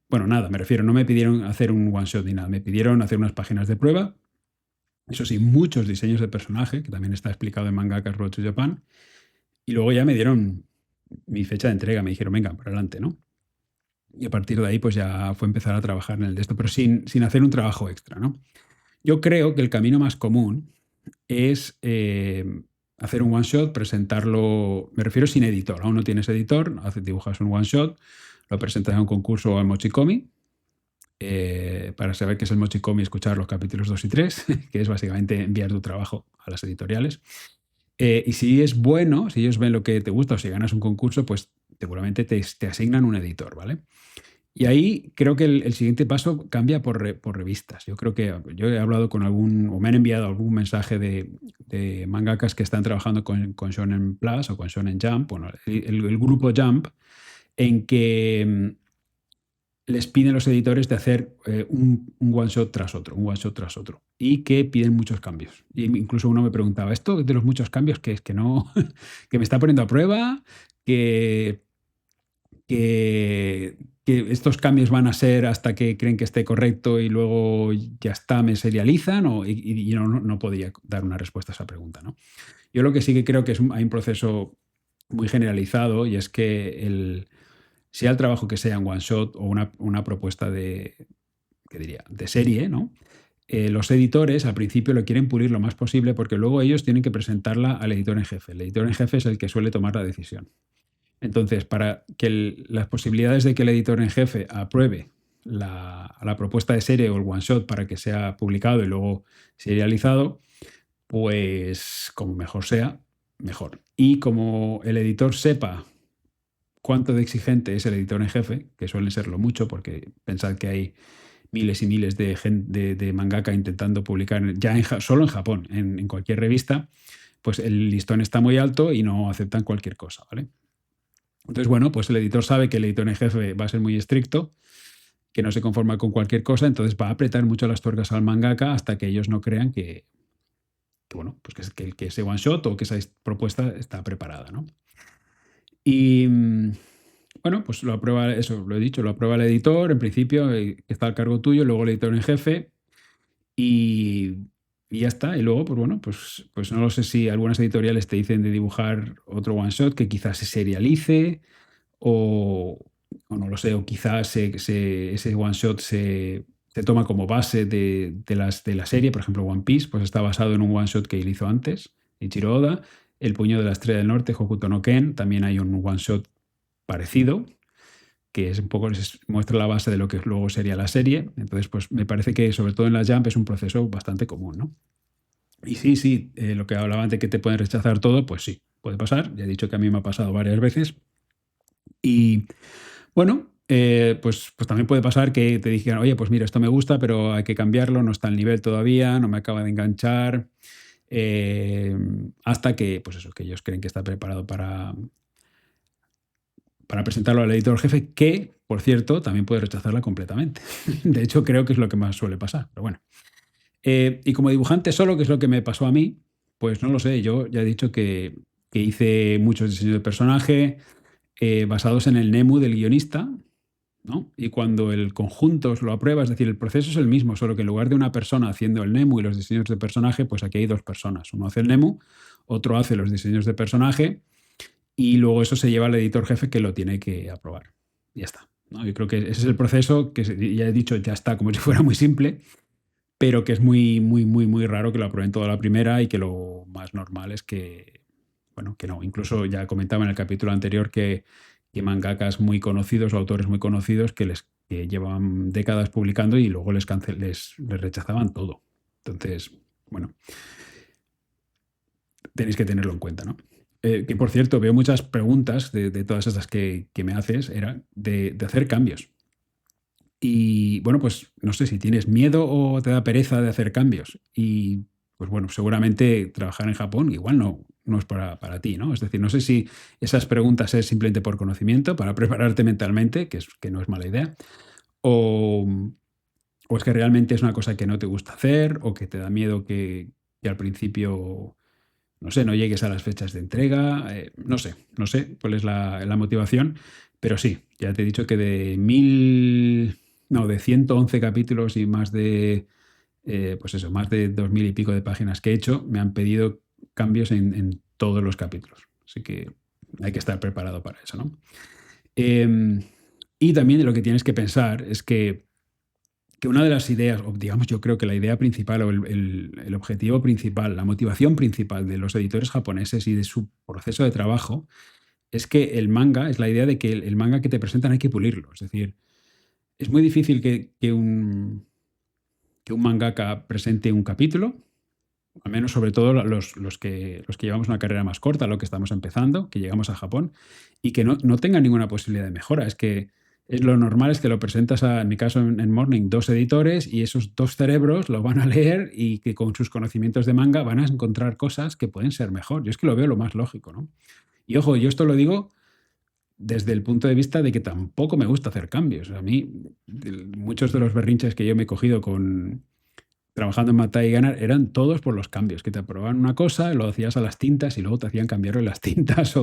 Bueno, nada, me refiero, no me pidieron hacer un one shot ni nada, me pidieron hacer unas páginas de prueba, eso sí, muchos diseños de personaje, que también está explicado en Mangakas Road to Japan, y luego ya me dieron mi fecha de entrega, me dijeron, venga, para adelante, ¿no? Y a partir de ahí, pues ya fue empezar a trabajar en el de esto, pero sin hacer un trabajo extra, ¿no? Yo creo que el camino más común es hacer un one shot, presentarlo, me refiero sin editor, aún no tienes editor, dibujas un one shot, lo presentas a un concurso o al mochikomi, para saber qué es el mochikomi, escuchar los capítulos 2 y 3, que es básicamente enviar tu trabajo a las editoriales. Y si es bueno, si ellos ven lo que te gusta o si ganas un concurso, pues seguramente te asignan un editor, ¿vale? Y ahí creo que el siguiente paso cambia por revistas. Yo creo que yo he hablado con o me han enviado algún mensaje de mangakas que están trabajando con Shonen Plus o con Shonen Jump, bueno, el grupo Jump, en que les piden los editores de hacer un one shot tras otro, un one shot tras otro, y que piden muchos cambios. Y incluso uno me preguntaba, ¿esto de los muchos cambios que es que no, que me está poniendo a prueba, que estos cambios van a ser hasta que creen que esté correcto y luego ya está, me serializan? Y yo no podía dar una respuesta a esa pregunta, ¿no? Yo lo que sí que creo que hay un proceso muy generalizado, y es que sea el trabajo que sea en one shot o una propuesta ¿qué diría?, de serie, ¿no? Los editores al principio lo quieren pulir lo más posible porque luego ellos tienen que presentarla al editor en jefe. El editor en jefe es el que suele tomar la decisión. Entonces, para que las posibilidades de que el editor en jefe apruebe la propuesta de serie o el one shot para que sea publicado y luego serializado, pues como mejor sea, mejor. Y como el editor sepa cuánto de exigente es el editor en jefe, que suele serlo mucho, porque pensad que hay miles y miles de mangaka intentando publicar solo en Japón, en cualquier revista, pues el listón está muy alto y no aceptan cualquier cosa, ¿vale? Entonces, bueno, pues el editor sabe que el editor en jefe va a ser muy estricto, que no se conforma con cualquier cosa, entonces va a apretar mucho las tuercas al mangaka hasta que ellos no crean bueno, pues que ese one shot o que esa propuesta está preparada, ¿no? Y bueno, pues lo aprueba, eso lo he dicho, lo aprueba el editor, en principio, que está al cargo tuyo, luego el editor en jefe, y, y ya está. Y luego, pues bueno, pues no lo sé si algunas editoriales te dicen de dibujar otro one shot que quizás se serialice, o, o no lo sé, o quizás ese one shot se toma como base de la serie. Por ejemplo, One Piece, pues está basado en un one shot que él hizo antes, Ichiro Oda. El puño de la estrella del norte, Hokuto no Ken, también hay un one shot parecido, que es un poco, muestra la base de lo que luego sería la serie. Entonces, pues me parece que sobre todo en la Jump es un proceso bastante común, ¿no? Y sí, lo que hablaba antes, que te pueden rechazar todo, pues sí, puede pasar. Ya he dicho que a mí me ha pasado varias veces. Y bueno, pues también puede pasar que te digan, oye, pues mira, esto me gusta, pero hay que cambiarlo, no está al nivel todavía, no me acaba de enganchar, hasta que, pues eso, que ellos creen que está preparado para presentarlo al editor jefe, que, por cierto, también puede rechazarla completamente. De hecho, creo que es lo que más suele pasar, pero bueno. Y como dibujante solo, que es lo que me pasó a mí, pues no lo sé, yo ya he dicho que hice muchos diseños de personaje basados en el Nemu del guionista, ¿no? Y cuando el conjunto lo aprueba, es decir, el proceso es el mismo, solo que en lugar de una persona haciendo el Nemu y los diseños de personaje, pues aquí hay dos personas. Uno hace el Nemu, otro hace los diseños de personaje, y luego eso se lleva al editor jefe, que lo tiene que aprobar. Y ya está, ¿no? Yo creo que ese es el proceso, que ya he dicho, ya está como si fuera muy simple, pero que es muy, muy, muy, muy raro que lo aprueben toda la primera, y que lo más normal es que, bueno, que no. Incluso ya comentaba en el capítulo anterior que mangakas muy conocidos o autores muy conocidos que llevan décadas publicando y luego les rechazaban todo. Entonces, bueno, tenéis que tenerlo en cuenta, ¿no? Que por cierto, veo muchas preguntas de todas estas que me haces, era de hacer cambios. Y bueno, pues no sé si tienes miedo o te da pereza de hacer cambios. Y pues bueno, seguramente trabajar en Japón igual no es para ti, ¿no? Es decir, no sé si esas preguntas es simplemente por conocimiento, para prepararte mentalmente, que no es mala idea, o, o es que realmente es una cosa que no te gusta hacer, o que te da miedo que al principio, no sé, no llegues a las fechas de entrega. No sé cuál es la motivación, pero sí, ya te he dicho que de 111 capítulos y más pues eso, más de 2000 y pico de páginas que he hecho, me han pedido cambios en todos los capítulos. Así que hay que estar preparado para eso, ¿no? Em, y también lo que tienes que pensar es que una de las ideas, o digamos, yo creo que la idea principal o el objetivo principal, la motivación principal de los editores japoneses y de su proceso de trabajo, es que el manga, es la idea de que el manga que te presentan hay que pulirlo. Es decir, es muy difícil que un mangaka presente un capítulo, al menos sobre todo los que llevamos una carrera más corta, lo que estamos empezando, que llegamos a Japón, y que no tenga ninguna posibilidad de mejora. Es que lo normal es que lo presentas, en mi caso en Morning, dos editores, y esos dos cerebros lo van a leer, y que con sus conocimientos de manga van a encontrar cosas que pueden ser mejor. Yo es que lo veo lo más lógico, ¿no? Y ojo, yo esto lo digo desde el punto de vista de que tampoco me gusta hacer cambios. A mí, muchos de los berrinches que yo me he cogido trabajando en Matai y Ganar eran todos por los cambios, que te aprobaban una cosa, lo hacías a las tintas y luego te hacían cambiarlo en las tintas,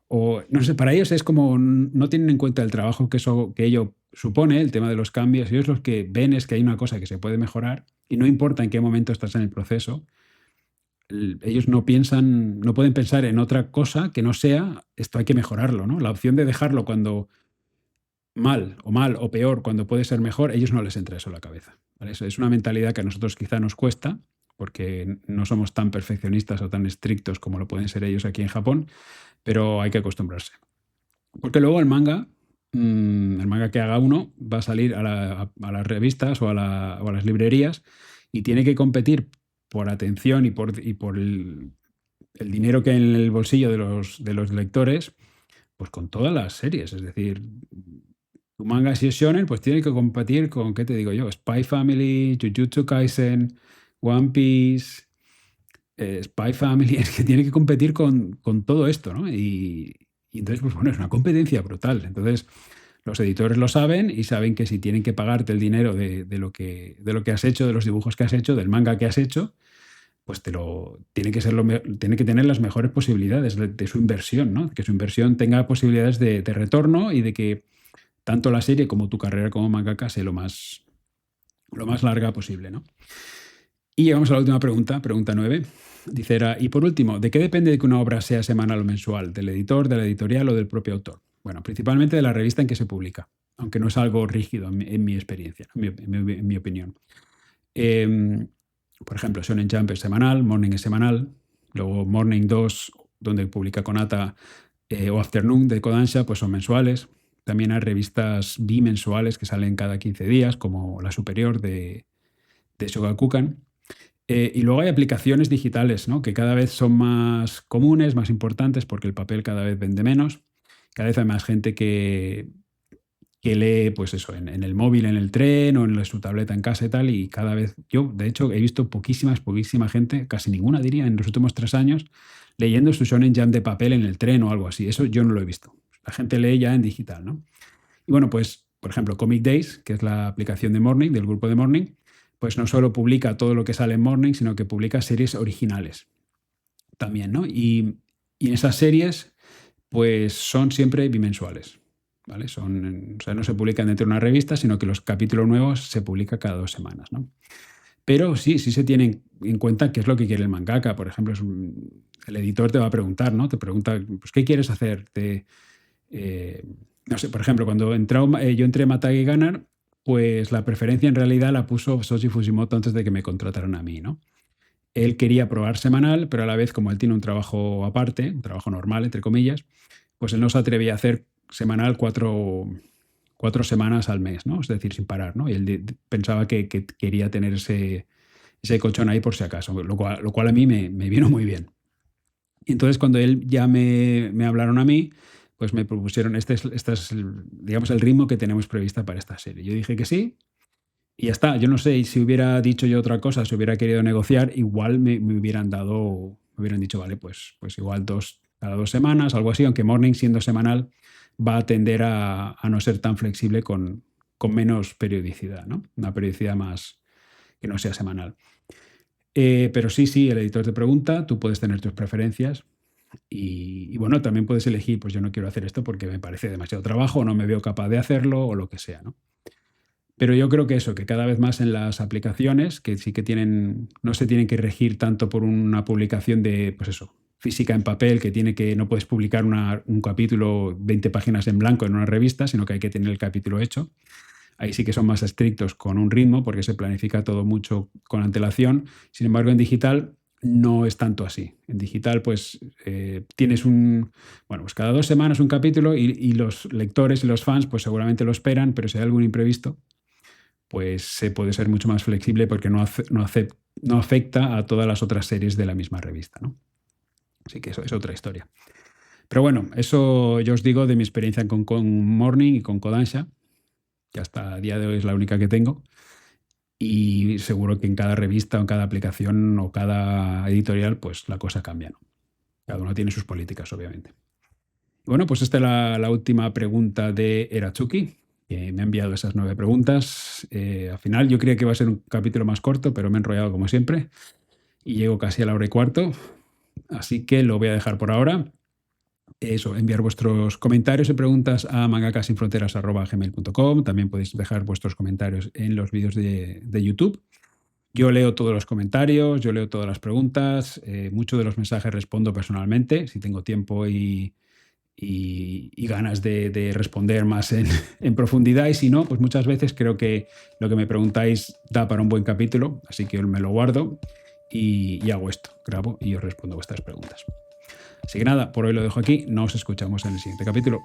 o no sé, para ellos es como no tienen en cuenta el trabajo que ello supone, el tema de los cambios. Ellos lo que ven es que hay una cosa que se puede mejorar, y no importa en qué momento estás en el proceso, ellos no pueden pensar en otra cosa que no sea esto hay que mejorarlo, ¿no? La opción de dejarlo cuando mal o peor, cuando puede ser mejor, a ellos no les entra eso en la cabeza, ¿vale? Es una mentalidad que a nosotros quizá nos cuesta, porque no somos tan perfeccionistas o tan estrictos como lo pueden ser ellos aquí en Japón, pero hay que acostumbrarse. Porque luego el manga que haga uno va a salir a las revistas o a las librerías, y tiene que competir por atención y por el dinero que hay en el bolsillo de los lectores, pues con todas las series. Es decir, tu manga, si es shonen, pues tiene que competir con, ¿qué te digo yo? Spy Family, Jujutsu Kaisen, One Piece, Spy Family, es que tiene que competir con todo esto, ¿no? Y entonces, pues bueno, es una competencia brutal. Entonces, los editores lo saben y saben que si tienen que pagarte el dinero de lo que has hecho, de los dibujos que has hecho, del manga que has hecho, pues tiene que tiene que tener las mejores posibilidades de su inversión, ¿no? Que su inversión tenga posibilidades de retorno y de que tanto la serie como tu carrera como mangaka sea lo más larga posible, ¿no? Y llegamos a la última pregunta, pregunta 9. Dice, y por último, ¿de qué depende de que una obra sea semanal o mensual? ¿Del editor, de la editorial o del propio autor? Bueno, principalmente de la revista en que se publica, aunque no es algo rígido en mi experiencia, en mi opinión. Por ejemplo, Shonen Jump es semanal, Morning es semanal, luego Morning 2, donde publica Konata, o Afternoon de Kodansha, pues son mensuales. También hay revistas bimensuales que salen cada 15 días, como La Superior de Shogakukan. Y luego hay aplicaciones digitales, ¿no? Que cada vez son más comunes, más importantes, porque el papel cada vez vende menos. Cada vez hay más gente que lee, pues eso, en el móvil, en el tren o en su tableta en casa y tal. Y cada vez, yo de hecho he visto poquísima gente, casi ninguna diría, en los últimos 3 años, leyendo su Shonen Jump de papel en el tren o algo así. Eso yo no lo he visto. La gente lee ya en digital, ¿no? Y bueno, pues, por ejemplo, Comic Days, que es la aplicación de Morning, del grupo de Morning, pues no solo publica todo lo que sale en Morning, sino que publica series originales también, ¿no? Y en esas series, pues son siempre bimensuales, ¿vale? O sea, no se publican dentro de una revista, sino que los capítulos nuevos se publican cada 2 semanas, ¿no? Pero sí se tiene en cuenta qué es lo que quiere el mangaka. Por ejemplo, el editor te va a preguntar, ¿no? Te pregunta, pues, ¿qué quieres hacer? No sé, por ejemplo, cuando yo entré a Matagi Gunner, pues la preferencia en realidad la puso Shoji Fujimoto antes de que me contrataran a mí, ¿no? Él quería probar semanal, pero a la vez, como él tiene un trabajo aparte, un trabajo normal, entre comillas, pues él no se atrevía a hacer semanal 4 semanas al mes, ¿no? Es decir, sin parar, ¿no? Y él pensaba que quería tener ese colchón ahí por si acaso, lo cual a mí me vino muy bien. Y entonces, cuando él ya me hablaron a mí, pues me propusieron, este es digamos, el ritmo que tenemos prevista para esta serie. Yo dije que sí y ya está. Yo no sé, si hubiera dicho yo otra cosa, si hubiera querido negociar, igual me hubieran dicho, vale, pues igual cada 2 semanas, algo así, aunque Morning, siendo semanal, va a tender a no ser tan flexible con menos periodicidad, ¿no? Una periodicidad más que no sea semanal. Pero sí, el editor te pregunta, tú puedes tener tus preferencias y bueno, también puedes elegir, pues yo no quiero hacer esto porque me parece demasiado trabajo o no me veo capaz de hacerlo o lo que sea, ¿no? Pero yo creo que que cada vez más en las aplicaciones, que sí que no se tienen que regir tanto por una publicación de, pues eso, física en papel, no puedes publicar un capítulo 20 páginas en blanco en una revista, sino que hay que tener el capítulo hecho. Ahí sí que son más estrictos con un ritmo porque se planifica todo mucho con antelación. Sin embargo, en digital no es tanto así. En digital, pues tienes pues cada 2 semanas un capítulo y los lectores y los fans pues seguramente lo esperan, pero si hay algún imprevisto, pues se puede ser mucho más flexible porque no afecta a todas las otras series de la misma revista, ¿no? Así que eso es otra historia. Pero bueno, eso yo os digo de mi experiencia con Morning y con Kodansha, que hasta el día de hoy es la única que tengo. Y seguro que en cada revista o en cada aplicación o cada editorial, pues la cosa cambia, ¿no? Cada uno tiene sus políticas, obviamente. Bueno, pues esta es la última pregunta de Eratsuki, que me ha enviado esas 9 preguntas. Al final yo creía que iba a ser un capítulo más corto, pero me he enrollado como siempre y llego casi a la 1:15. Así que lo voy a dejar por ahora. Eso, enviar vuestros comentarios y preguntas a mangakasinfronteras@gmail.com. También podéis dejar vuestros comentarios en los vídeos de YouTube. Yo leo todos los comentarios, yo leo todas las preguntas, muchos de los mensajes respondo personalmente, si tengo tiempo y ganas de responder más en profundidad, y si no, pues muchas veces creo que lo que me preguntáis da para un buen capítulo, así que me lo guardo y hago esto, grabo y os respondo vuestras preguntas. Así que nada, por hoy lo dejo aquí, nos escuchamos en el siguiente capítulo.